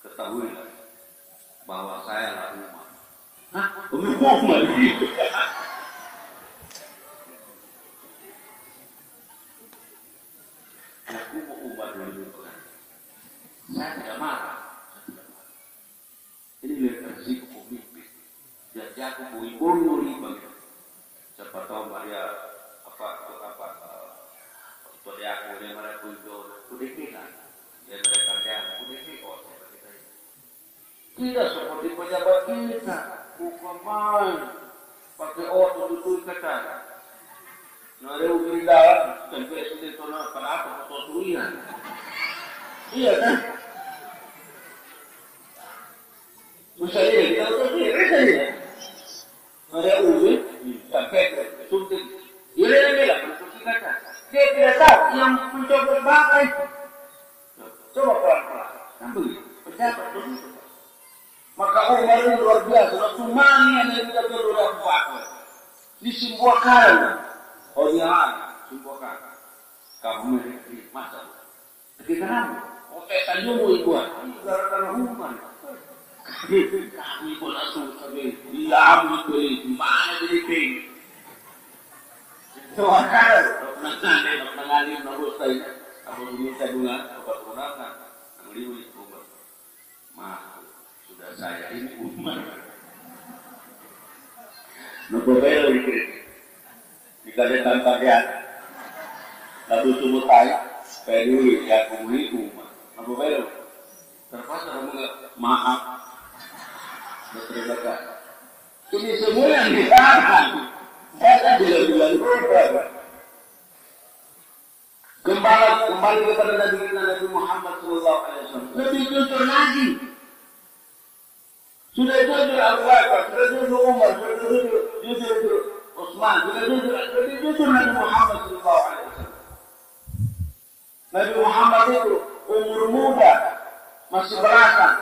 Ketahui lah. Bahwa saya lah Umar. Hah? Umar gitu. Aku mau Umar dulu kan. Saya tidak marah. Ini lihat resiko pemimpin. Jadi aku mau ibu riba. Siapa tahu Maria itu dia aku dia mereka itu udah kita. Dia mereka yang udah kita. Tidak seperti pejabat kita, bukan main, pakai otot itu kata. Nada ujung dalam, sampai sudah tono kenapa foto tulisan. Iya kan? Misalnya kita tulis saja. Nada ujung sampai suntik. Ia lah, suntik kata. Dia tidak tahu yang mencoba bangkai. Coba pelan-pelan, kan begitu. Pejabat begitu. Maka Umar ini luar biasa. Rasulullah yang kita perlu dapat disimbolkan. Oh dia simbolkan. Kamu memiliki masa. Ketika kamu, oke saja mau ikut, gara-gara hukuman. Kami pun langsung sampai diam itu, mana jadi ping. Soalnya, penanganin terus saja. Aku minta bunga, obat undangan, beli obat. Mah, sudah saya ini umat. Nukubel dikit, dikasih tanpa lihat. Lalu sumut saya, kayak dulu ya kumuli umat. Nukubel, terpaksa kamu maaf. Terima kasih. Ini semua yang ditahan. Saya bilang kembali kepada Nabi Muhammad SAW. Lebih jujur lagi. Sudah jujur Abu Bakar, sudah jujur Umar, sudah jujur Utsman, sudah jujur Nabi Muhammad SAW. Nabi Muhammad itu umur muda, masih belasan,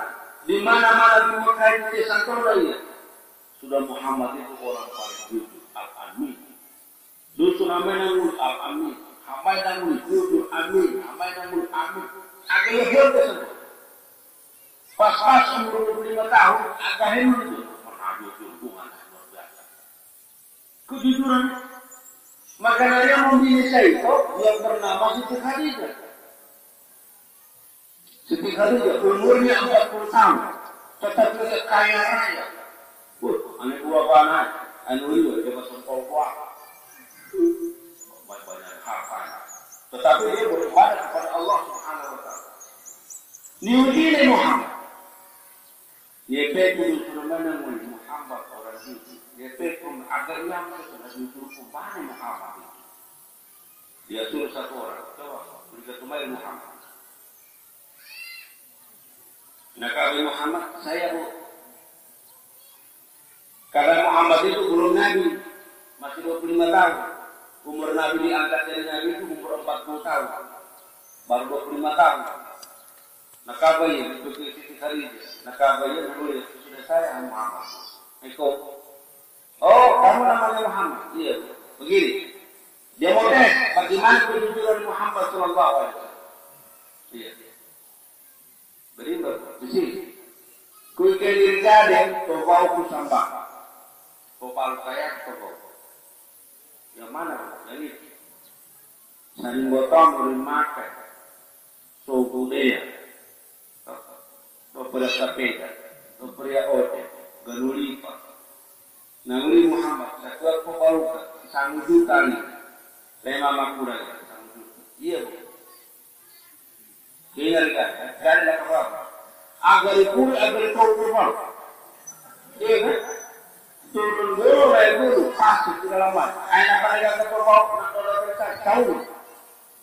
di mana-mana di Mekah itu santornya. Sudah Muhammad itu orang paling jujur, al-amin. Dusun amin al-amin. Hambai nangul jujur amin, hambai nangul amin. Agak lebih kesembuh. Pas-pas umur 25 tahun, agak hebat itu. Pernah jujur, bukan luar biasa. Kejujuran. Makanya dia memilih Saito yang bernama Siti Khadijah. Siti Khadijah umurnya 40 tahun, tetapi dia kaya raya. Anak dua panah, anu itu dia masuk kuat. Banyak harta. Tetapi dia beribadah kepada Allah Subhanahu wa taala. Niujine Muhammad. Yepe kudu sunnah Muhammad orang itu. Yepe pun agar yang sudah disuruh kembali Muhammad itu. Dia suruh satu orang, coba berikan kembali Muhammad. Nah kalau Muhammad saya karena Muhammad itu belum Nabi, masih 25 tahun. Umur Nabi diangkat dari Nabi itu umur 40 tahun. Baru 25 tahun. Nah kabarnya itu Siti Khadijah. Nah kabarnya dulu sudah saya Muhammad. Eko. Oh, kamu namanya Muhammad. Iya, begini. Dia mau tes bagaimana kejujuran Muhammad sallallahu alaihi wasallam. Iya. Berimbang di sini. Kui kelir jade, topau ku sambang. Topal saya topau. Yang mana? Jadi saling botong boleh makan. Suku dia. Topada sapeda. Topada ote. Ganulipa. Nanguli Muhammad. Sekuat popaluka. Sangu juta ni. Lema makura. Sangu juta. Iya bu. Ingat kan? Kali dah kapal. Agar ikut, agar ikut kapal. Iya kan? Turun dulu, naik dulu, pasti tidak lama. Anak pada kapal bawa, nak tolong mereka, tahu.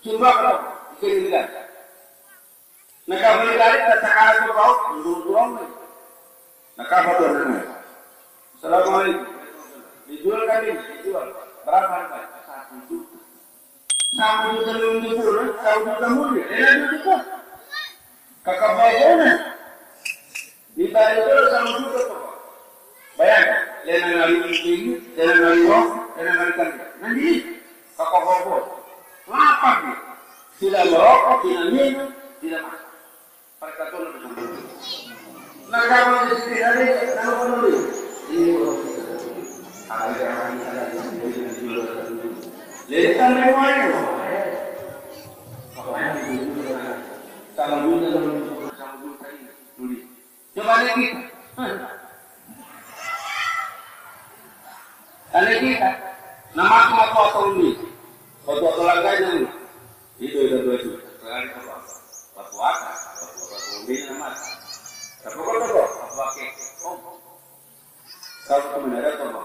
Coba kalau ikan ikan. Nak kapal ikan, tak cakap kapal bawa, dulu ni. Nak kapal tu ni. Assalamualaikum. Dijual kan ini, dijual. Berapa harga? 1 juta. 1 juta lebih puluh, 1 juta mulia. Enak juta. Kakak bawa di bawah itu 1 juta tu. Bayangkan, lena nari ini, lena nari roh, lena nari kan. Nanti kakak bawa lapar ni. Tidak merokok, tidak minum, tidak makan. Mereka tu lebih sempurna. Nak kamu di sini hari, nama penulis. Ini Lekan mewahnya. Kalau dulu dulu coba lagi. Lagi kan. Nama aku atau ini. Foto lagi ni. Itu itu. Sekali apa? Foto apa? Foto ini nama. Tapi foto apa ke? Oh. Kalau kamu ada foto.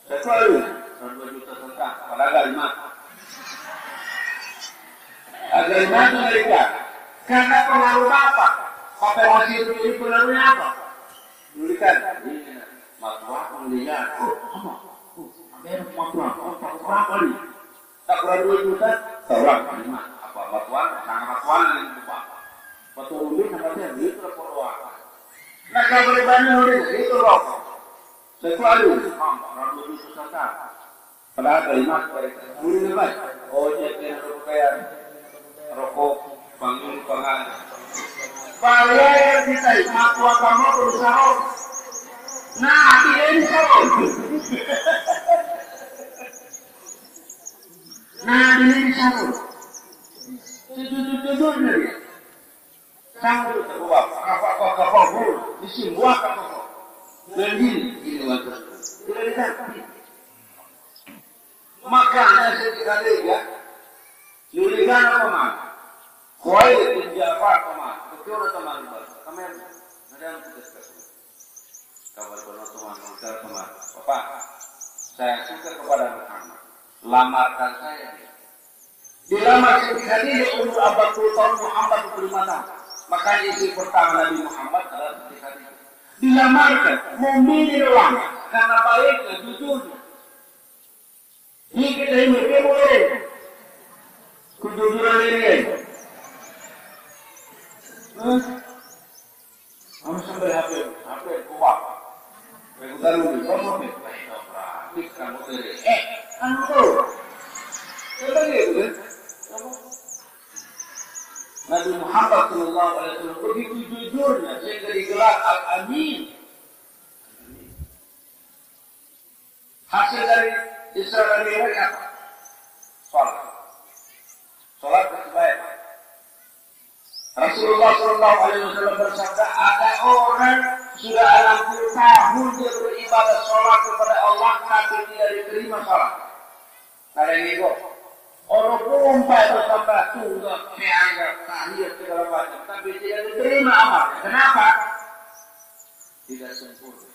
Selalu 2 juta tentang pada agama. Agama itu mereka karena pengaruh bapak. Bapak masih itu pengaruhnya apa? Nulikan ini matwa melihat. Ada matwa berapa ni? Tak kurang 2 juta. Orang apa matwa? Sangat matwa yang bapak. Betul ini namanya itu perdoa. Nak kalau banyak nulis itu rokok. Selalu, orang dulu susah. Padahal kalimat mereka mungkin baik. Oh jadi kayak rokok bangun pangan. Bahaya yang kita matu agama berusaha. Nah ini salah. Nah ini salah. Jujur dia. Sanggup terbuat. Kapal bulu disimbuah kapal. Dan ini waktu. Tidak diganti. Makanya sekali ya, yulikan apa mah? Koi tinjau apa mah? Betul atau teman? Kami ada yang kita sekarang. Kabar teman kita teman. Bapak, saya suka kepada Muhammad. Lamarkan saya. Dilamar sekali ini umur 40 tahun Muhammad 25 tahun. Makanya isi pertama Nabi Muhammad adalah sekali. Dilamarkan, memilih ulama karena baiknya, jujurnya. Ini kita ini boleh kejujuran ini. Kamu sampai HP kuat. Begitu dulu, kamu nih. Kamu tadi. Kamu tuh. Coba gitu. Nabi Muhammad Sallallahu Alaihi Wasallam begitu jujurnya sehingga digelar Al-Amin. Hasil dari Isra dan Mi'raj apa? Salat bersebaik. Rasulullah Sallallahu Alaihi Wasallam bersabda, ada orang sudah 60 tahun dia beribadah salat kepada Allah tapi tidak diterima salat. Ada yang itu. Orang pompa itu sampai tunggak, keanggap, tahiyat segala macam, tapi tidak diterima amal. Kenapa? Tidak sempurna.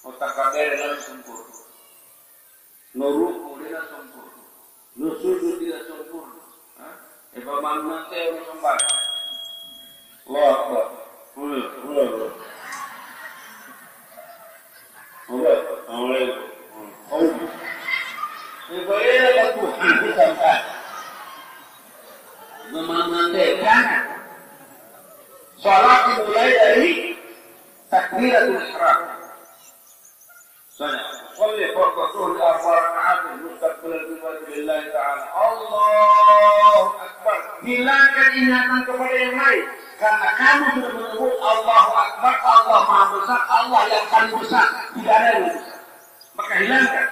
Otak kader dalam sempurna. Nuruku tidak sempurna. Nusujud tidak sempurna. Epaman nanti orang sembahyang. Allah Akbar. Ibadah Tuhan sampai memandangkan salat dimulai dari takbiratul ihram. Salli fardhu al-arba' raka'at mustaqbil al-qiblah lillah ta'ala. Allahu Akbar. Hilangkan ingatan kepada yang lain karena kamu sudah menyebut Allahu Akbar, Allah Maha Besar, Allah yang paling besar, tidak ada yang besar. Maka hilangkan.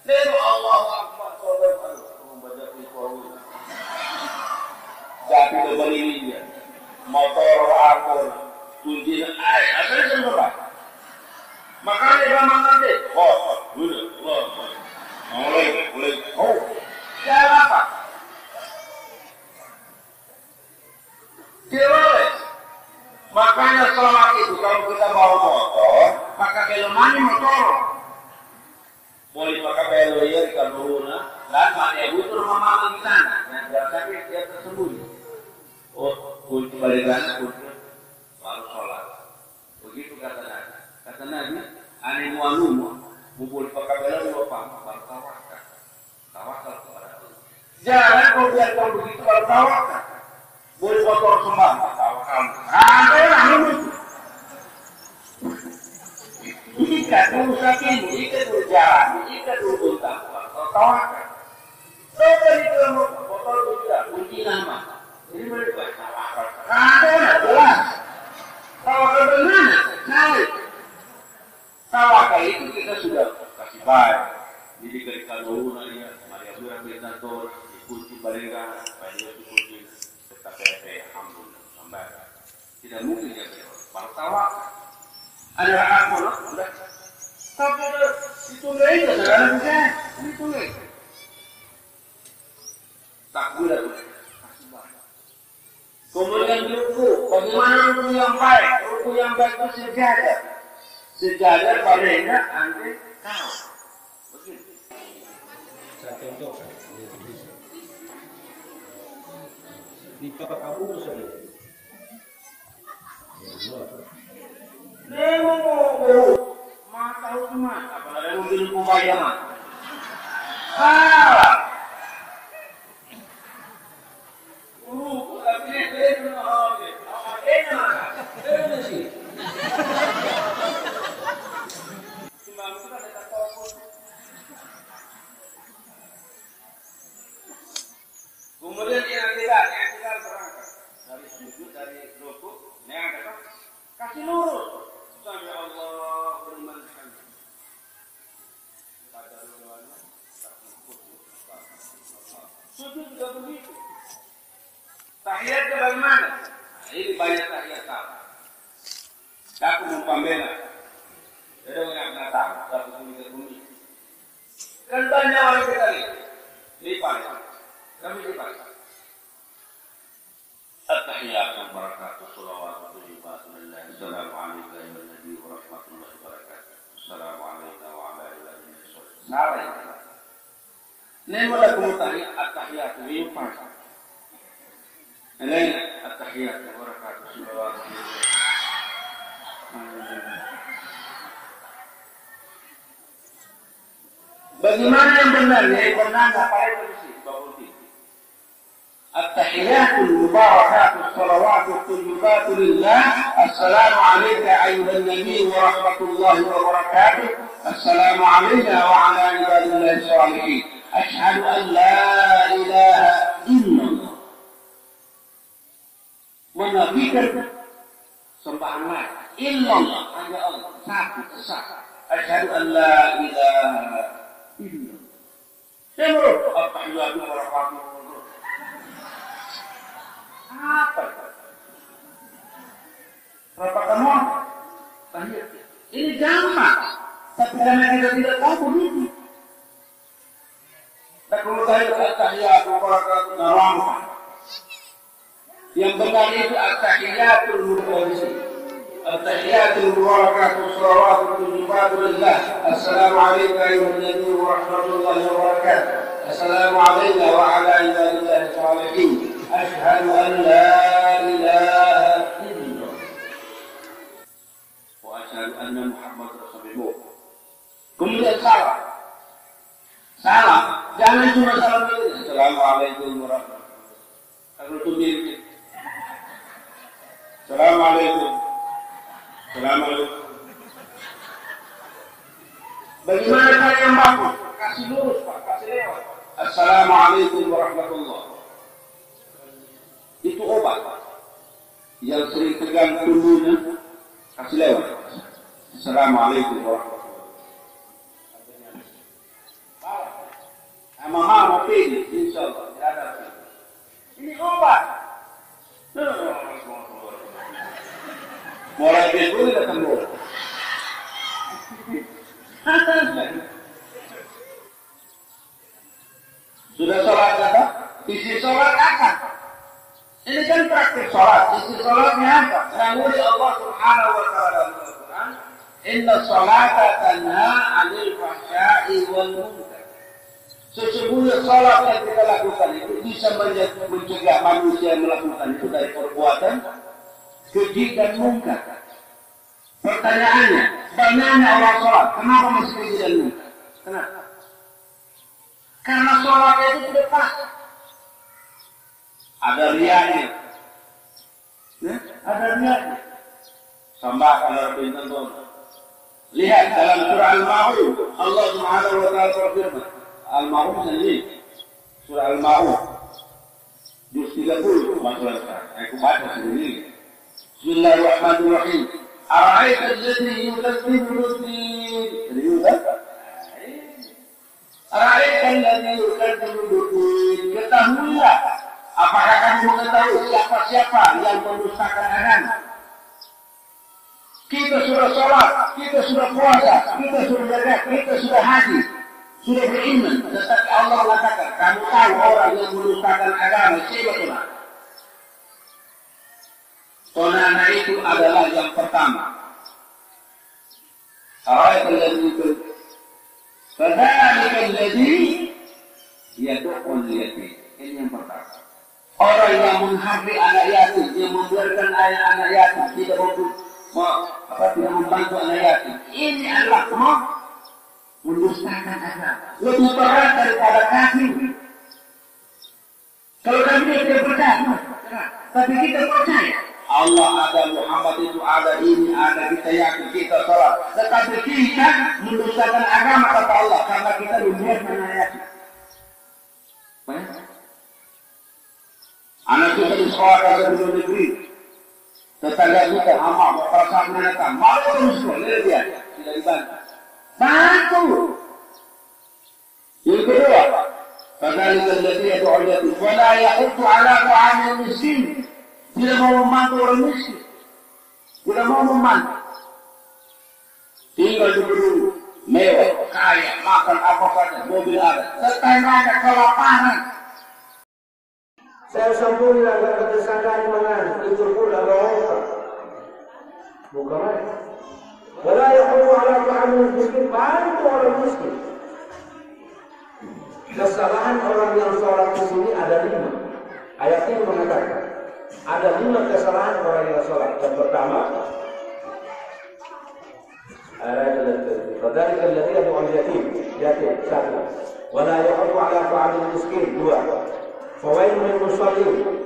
Lalu Allahu Akbar, membaca Al-Quran. Jadi kembali dia, motor akun, kunci air, apa yang terbaik? Makanya ramah nanti, boleh, jangan apa? Tidak boleh. Makanya selamat itu kalau kita bawa motor, maka kelemahan motor. Boleh pakai belo ya di kaluruna, dan mana butuh mama di sana, dan jangan sampai dia tersembunyi. Oh, kunci balikan kunci baru sholat. Begitu kata Nabi. Kata Nabi, ane muanumu, boleh pakai belo dua pam, baru tawakal. Tawakal kepada Allah. Jangan kau biarkan begitu baru tawakal. Boleh kotor sembah, tawakal. Ada yang itu. Jika dulu sakit, jika dulu jalan, jika dulu buntang, tawakal. Setelah itu botol tidak kunci nama. Jadi mereka tawakal. Ada jelas. Tawakal bagaimana? Cari. Tawakal itu kita sudah kasih baik. Jadi ketika dulu dia, Maria Surah Betator, dikunci balikan, balikan dikunci, tetap alhamdulillah sampai. Tidak mungkin dia baru tawakal. Ada apa loh? Udah. Tapi ditunda itu sekarang bisa ditunda. Takbir itu. Kemudian ruku. Bagaimana ruku yang baik? Ruku yang baik itu sejajar. Sejajar palingnya anti kau. Begitu. Saya contohkan. Di kota kamu saja. Dia mau mata cuma apalagi mobil pembayaran. Tapi dia enak sih. lurus. Sami Allahu liman hamid. Baca doanya, sujud juga begitu. Tahiyat bagaimana? Nah, ini banyak tahiyat salah. Aku mumpamela. Ada yang tahu, tapi bumi. Kan banyak orang kita lipat. Kami lipat. At-tahiyatu barakatuh salawatu thayyibatu lillahi. Assalamualaikum warahmatullahi wabarakatuh. Assalamualaikum warahmatullahi wabarakatuh. Salah. Nemala kumutahiyat at-tahiyatu lipat. Ini at-tahiyatu barakatuh salawatu lillahi. Bagaimana yang benarnya? Yang benar apa itu sih? At-tahiyatul mubarakatus salawatut thayyibatu lillah. Assalamu alayka ayyuhan nabiy wa rahmatullahi wa barakatuh. Assalamu alayna wa ala ibadillahi shalihin. Ashhadu an la ilaha illallah. Menafikan sembahan lain illallah, hanya Allah satu esa. Asyhadu an la ilaha illallah. Semua at-tahiyatu barakatuh. Apa? Berapa kamu? Tahiyat. Ini gampang. Tapi karena kita tidak tahu begitu. Tak perlu tahiyatu barakatuh gampang. Yang benar itu at-tahiyatul mubarakatuh. At-tahiyatul mubarakatuh salawatu thayyibatu lillah. Assalamu alayka ayyuhan nabiy wa rahmatullahi wa barakatuh. Assalamu alayna wa ala ibadillahi shalihin. Asyhadu an la ilaha illallah wa asyhadu anna Muhammadar rasulullah. Kemudian salam. Jangan cuma salam ini. Assalamualaikum warahmatullahi wabarakatuh. Kalau tumbir. Assalamualaikum. Assalamualaikum. Bagaimana cara yang bagus? Kasih lurus, Pak. Kasih lewat. Assalamualaikum warahmatullahi. Itu obat. Yang sering tegang tubuhnya, kasih lewat. Assalamualaikum warahmatullahi wabarakatuh. Mama mau pilih, insyaallah. Ini obat. Mulai besok kita sembuh. Sudah sholat apa? Isi sholat apa? Ini kan praktik sholat. Isi sholatnya apa? Menguli Allah Subhanahu wa Ta'ala dalam Al-Quran. Inna sholata tanha 'anil fahsya'i wal munkar. Sesungguhnya sholat yang kita lakukan itu bisa mencegah manusia melakukan itu dari perbuatan keji dan mungkar. Pertanyaannya, banyaknya orang sholat, kenapa masih keji dan mungkar? Kenapa? Karena sholatnya itu tidak pas. Ada riaknya. Ada riaknya. Sambah kalau bintang tuan. Lihat dalam surah Al-Ma'un, Allah Subhanahu wa Ta'ala berfirman. Al-Ma'un sendiri. Surah Al-Ma'un. Juz 30 masalah. Aku baca sendiri. Bismillahirrahmanirrahim. Ara'aita alladhi yukadzibu bid-din. Ara'aita alladhi yukadzibu bid-din. Ketahuilah. Apakah kamu mengetahui siapa-siapa yang mendustakan agama? Kita sudah sholat, kita sudah puasa, kita sudah zakat, kita sudah haji, sudah beriman. Tetapi Allah mengatakan, kamu tahu orang yang mendustakan agama siapa tuh? Sonana itu adalah yang pertama. Ara'aita alladhi yukadzibu. Fadzalika alladhi yad'ul yatim. Ini yang pertama. Orang yang menghargai anak yatim, yang membiarkan anak yatim, tidak membantu anak yatim. Ini adalah mendustakan agama. Lebih berat daripada kafir. Kalau kami tidak percaya, tapi kita percaya. Allah ada, Muhammad itu ada, ini ada, kita yakin, kita sholat. Tetapi kita mendustakan agama kata Allah karena kita membiarkan anak yatim. Anak kita di sekolah di luar negeri, Tetangga kita amal, perasaan mereka, mau terus boleh dia tidak dibantu. Bantu. Yang kedua, kadzalika alladzi yad'u al-yatim wa la yahuddu 'ala ta'amil miskin. Tidak mau membantu orang miskin. Tidak mau membantu. Tinggal dulu mewah, kaya, makan apa saja, mobil ada. Tetangga kelaparan. Saya sambung dengan ketersangkaan dengan itu pun agama bukan lain. Wala yaqulu ala ta'amil miskin, bantu orang miskin. Kesalahan orang yang sholat di sini ada 5. Ayat ini mengatakan ada 5 kesalahan orang yang sholat. Yang pertama, kadzalika alladzi yad'u al-yatim, yatim 1. Wala yaqulu ala ta'amil miskin 2. Fawailun lil musallin,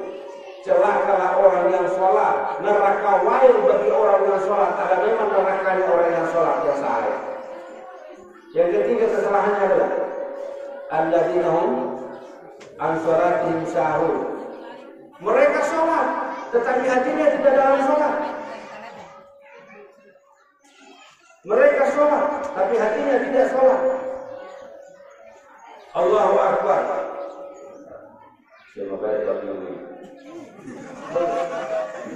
celakalah orang yang sholat. Neraka wail bagi orang yang sholat. Ada memang nerakanya orang yang sholat yang salah. Yang ketiga kesalahannya adalah alladzina hum an sholatihim sahun. Mereka sholat, tetapi hatinya tidak dalam sholat. Mereka sholat, tapi hatinya tidak sholat. Allahu Akbar. Semoga bagi ini.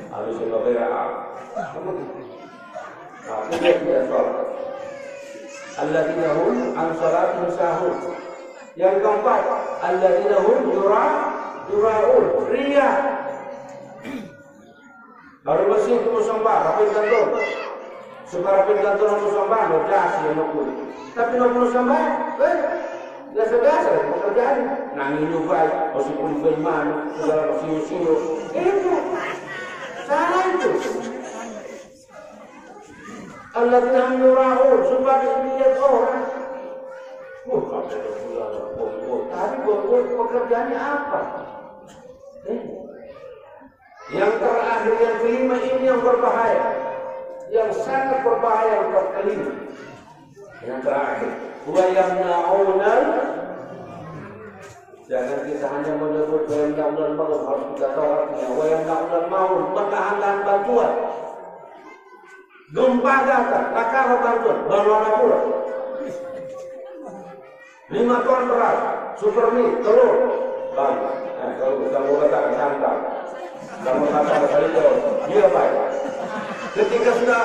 Harus semoga tidak sholat. Alladzina hum an sholatihim sahun. Yang keempat, alladzina hum yura'un, riya. Baru bersih itu musambah, rapin kantor. Suka rapin kantor musambah, no jas ya no kulit. Tapi no musambah, biasa-biasa pekerjaan. Nangin nyubai, meskipun bagaimana, segala siu-siu. Itu, salah itu. Alladzina hum yura'un, supaya dilihat orang. Tapi pekerjaannya apa? Yang terakhir, yang kelima ini yang berbahaya, yang sangat berbahaya. Yang kelima, yang terakhir, wa yamna'unal. Jangan kita hanya menyebut wa yamna'unal maut, harus kita tahu artinya. Wa yamna'unal maut, menahan bantuan. Gempa datang, nakal bantuan, balon pula. 5 ton beras, supermi, telur, bang. Kalau kamu katakan santap, kamu katakan kali itu, dia baik. Ketika sudah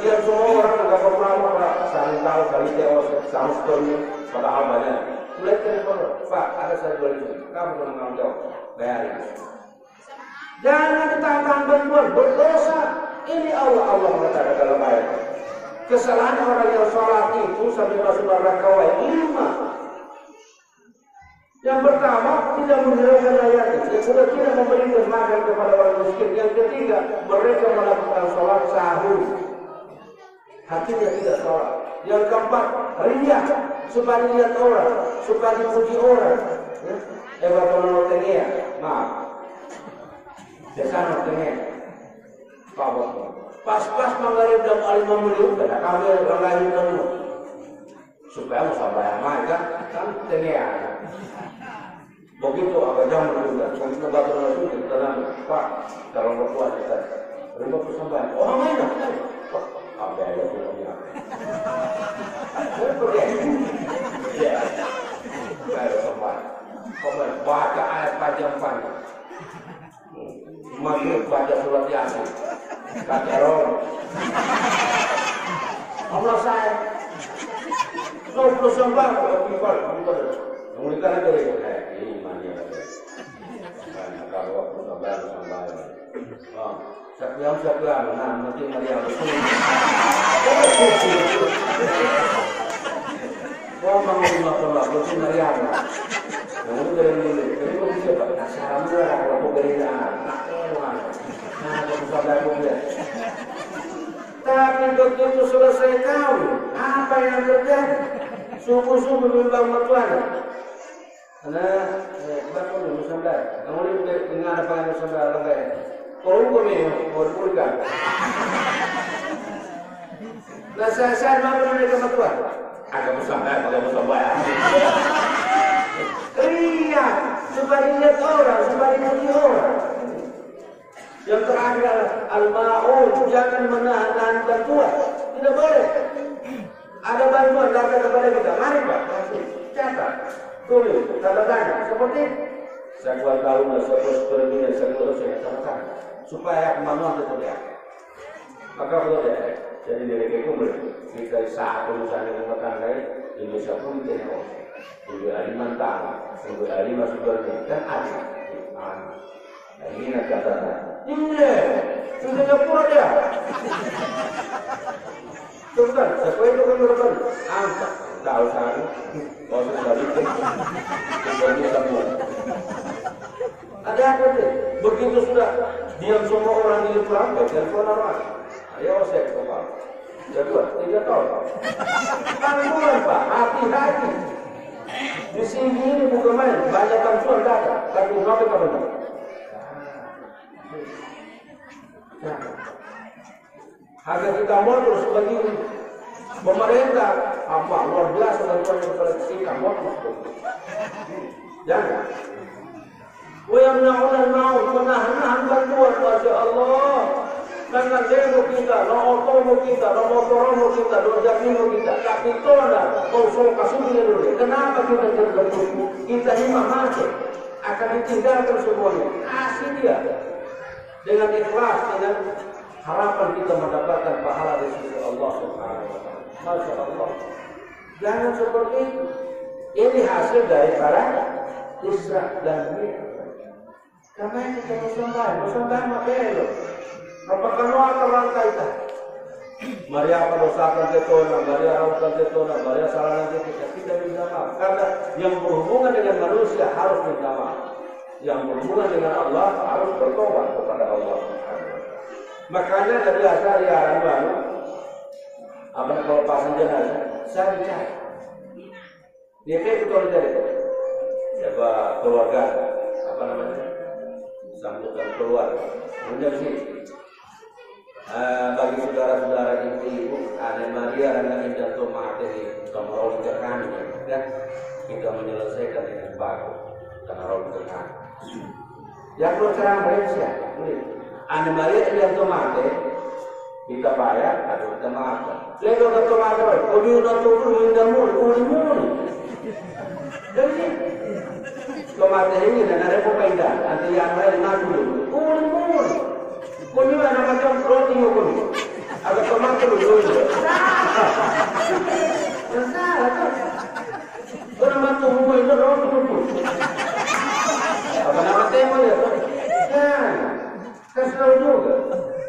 dia semua orang nggak pernah santap kali itu, sama supermi, padahal banyak. Mulai telepon, Pak, ada saya jual ini, kamu pernah jawab, bayarin. Jangan ditantang bantuan, berdosa. Ini Allah mengatakan dalam ayat. Kesalahan orang yang sholat itu sampai masuk neraka 5. Yang pertama, tidak menjalankan ayatnya. Yang kedua, tidak memberikan makan kepada orang miskin. Yang ketiga, mereka melakukan sholat sahur, hatinya tidak sholat. Yang keempat, riya, supaya dilihat orang, supaya dipuji orang. Kalau tengah, maaf, desana tengah, pas menggarip dan alimah meliuk, ada kami orang lain dulu, supaya musabah makan kan tengah. Begitu agak jam juga, kita batu langsung kita nanya, Pak, dalam berpuasa kita, berapa persembahan? Oh, mana? Pak, apa yang punya? Saya pergi. Ya, saya sempat. Komen baca ayat panjang-panjang. Maghrib baca surat Yasin. Kata Rom. Allah saya. 20 sembah, bukan. Mengulikan itu ini mania. Kalau aku sembah. Sekian, nah, mungkin Maria Rasul. Wah, mengulikan mungkin Maria. Namun dari kau bisa tak salam lah kalau kau berikan, nak kau sembah dia. Tapi begitu selesai kawin, apa yang terjadi? Subuh-subuh bimbang mertuanya. Karena, kita pun bersembah. Namun dengan apa yang bersembah lagi? Kau ni berpulkan. Nah, saya mau mereka mertua. Agak bersembah. Iya, supaya lihat orang, supaya dipuji orang. Yang terakhir al-ma'un, jangan menahan bantuan. Tidak boleh. Ada bantuan datang kepada kita, mari Pak, catat, tulis, tanda tangan, seperti saya keluar tahun, saya keluar superdunia, saya keluar tanda tangan, supaya kemampuan itu terlihat. Maka boleh, jadi dari kekumpul, kita saat misalnya rumah tangga Indonesia pun tidak Ibu Alimantan, Ibu Alimah Superdunia, kan ada. Nah, ini nak catatan. Ini, sudah Jepura dia. Tuhan, sesuai itu kan berapa? Angkat, tahu sana, proses balik, semuanya semua. Ada apa sih? Begitu sudah diam semua orang di Jepang, telepon orang. Ayo saya kembali. Kedua, 3 tahun. Bantuan Pak, hati-hati. Di sini ini bukan main, banyak bantuan datang, tapi ngapain kamu? Harga kita modus bagi pemerintah apa luar biasa bantuan kepada kita modus. Jangan. Yang mau menahan bantuan Masya Allah. Dengan demo kita, no otomo kita, no motoromo kita, no jakimo kita, tapi tona, kau kasih dulu. Kenapa kita terbentuk? Kita ini mati akan ditinggalkan semuanya. Kasih dia dengan ikhlas, dengan harapan kita mendapatkan pahala di sisi Allah Subhanahu wa taala. Masya Allah. Jangan seperti itu. Ini hasil dari para Isra dan Mi'raj. Karena kita bersambahan makanya. Apakah doa terlangkai kita? Maria dosakan ketona, Maria raukan ketona, Maria salahan kita tidak minta maaf. Karena yang berhubungan dengan manusia harus minta maaf. Yang berhubungan dengan Allah harus bertobat kepada Allah. Makanya dari asal ya baru apa kalau pasang jenazah saya dicari. Dia kayak itu dari siapa keluarga apa namanya sambutan keluarga. Kemudian sih bagi saudara-saudara ibu-ibu ada Maria dan Indah Tomate Tomorrow kami ya kita menyelesaikan dengan bagus karena roh kami. Yang bercerang Malaysia, Ane Maria Indah Tomate kita bayar atau kita maafkan. Lego ke tomate, kau diudah turun indah mulu. Jadi tomate ini dengan repot indah, nanti yang lain nak dulu, mulu. Kau ni mana macam roti kau? Agak tomate dulu. Salah tu. Kau nama tu mulu itu roti dulu. Apa nama temu ya? Kan, kasih juga.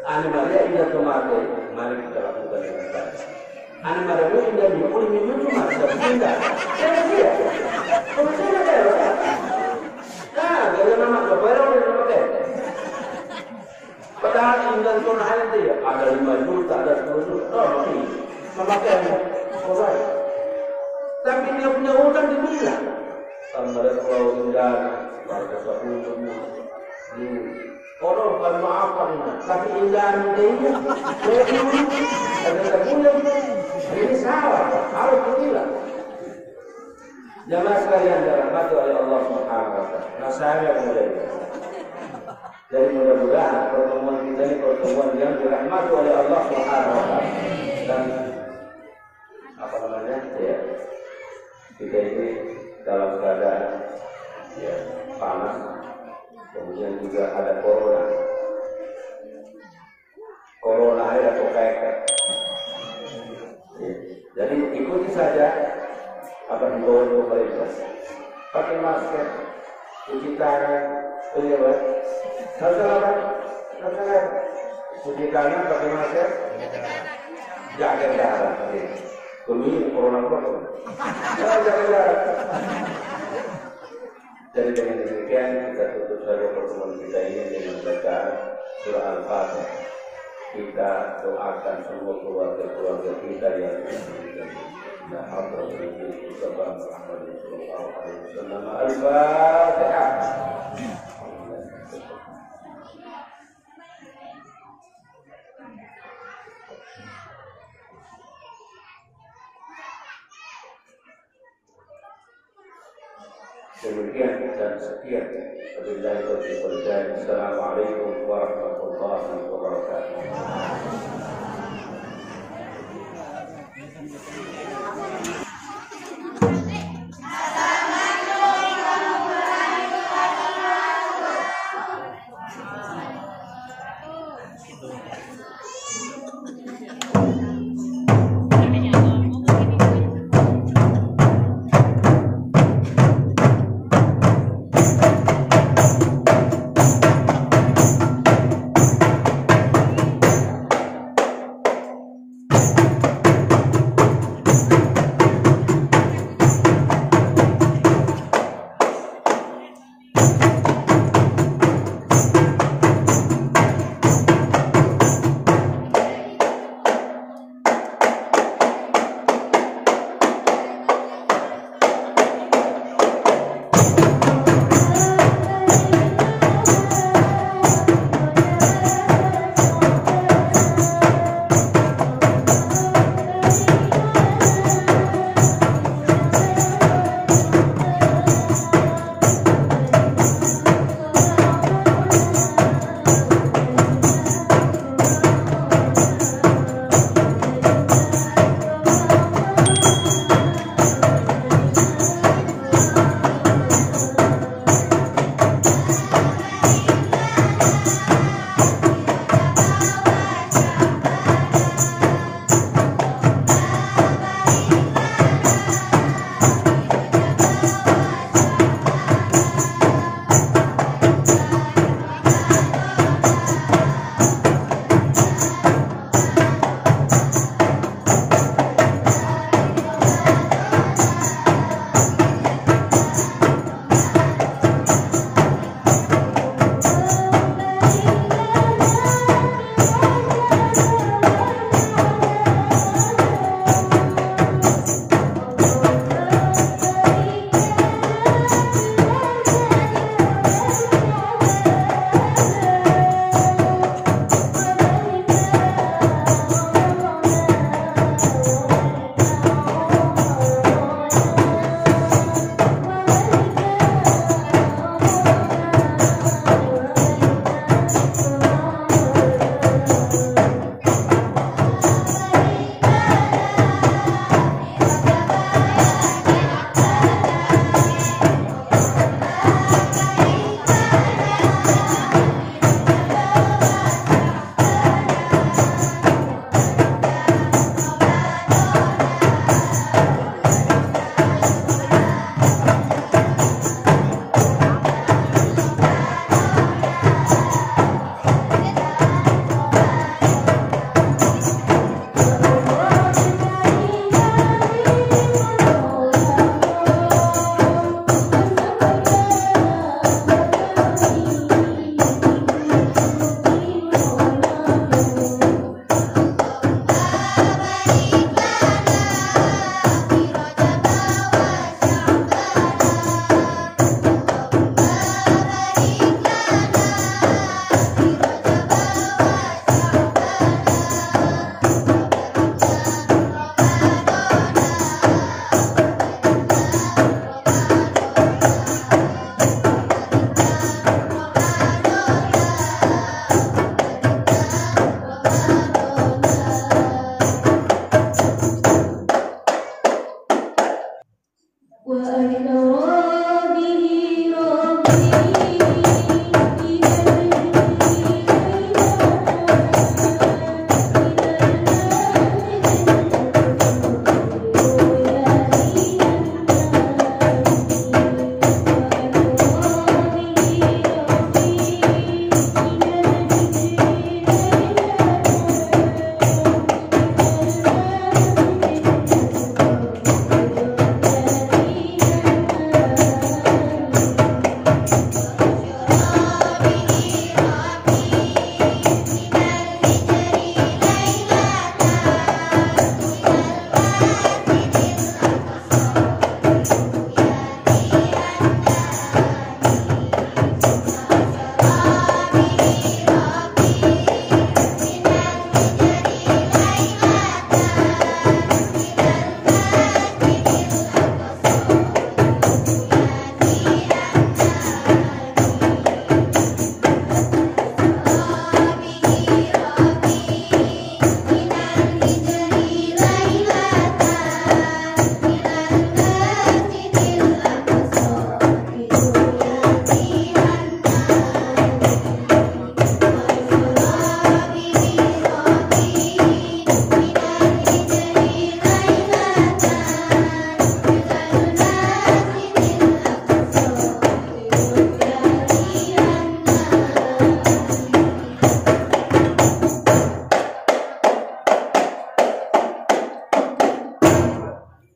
Ane Maria indah tomate, mari kita lakukan dengan baik. Ane Maria indah boleh minum cuma tidak. Jangan dia. Kau macam mana ya? Ah, dia nama kepada orang nama dia. Padahal indah tomate dia ada 5 juta, ada 10 juta. Oh, ini memakai orang. Tapi dia punya hutang di mana? Sama ada pulau indah, warga sepuluh. Orang bukan maafkan, tapi indah ini, ada bulan ini salah, harus berhilang. Jamaah sekalian dirahmati oleh Allah Subhanahu wa taala. Nah, saya mulai. Jadi mudah-mudahan pertemuan kita ini pertemuan yang dirahmati oleh Allah Subhanahu wa taala. Dan apa namanya? Ya. Kita ini dalam keadaan ya panas. Kemudian juga ada corona. Corona ada kokaikan. Jadi ikuti saja apa himbauan pemerintah. Pakai masker, cuci tangan, penyebab. Salah. Cuci tangan, pakai masker, jaga jarak. Ini corona apa? Jaga jarak. Jadi dengan demikian kita tutup saja pertemuan kita ini dengan bacaan surah Al-Fatihah. Kita doakan semua keluarga-keluarga kita yang meninggal. Ya Allah, Muhammad sallallahu alaihi wasallam. Al-Fatihah. Demikian dan sekian. Wabillahi taufiq wal hidayah. Assalamualaikum warahmatullahi wabarakatuh.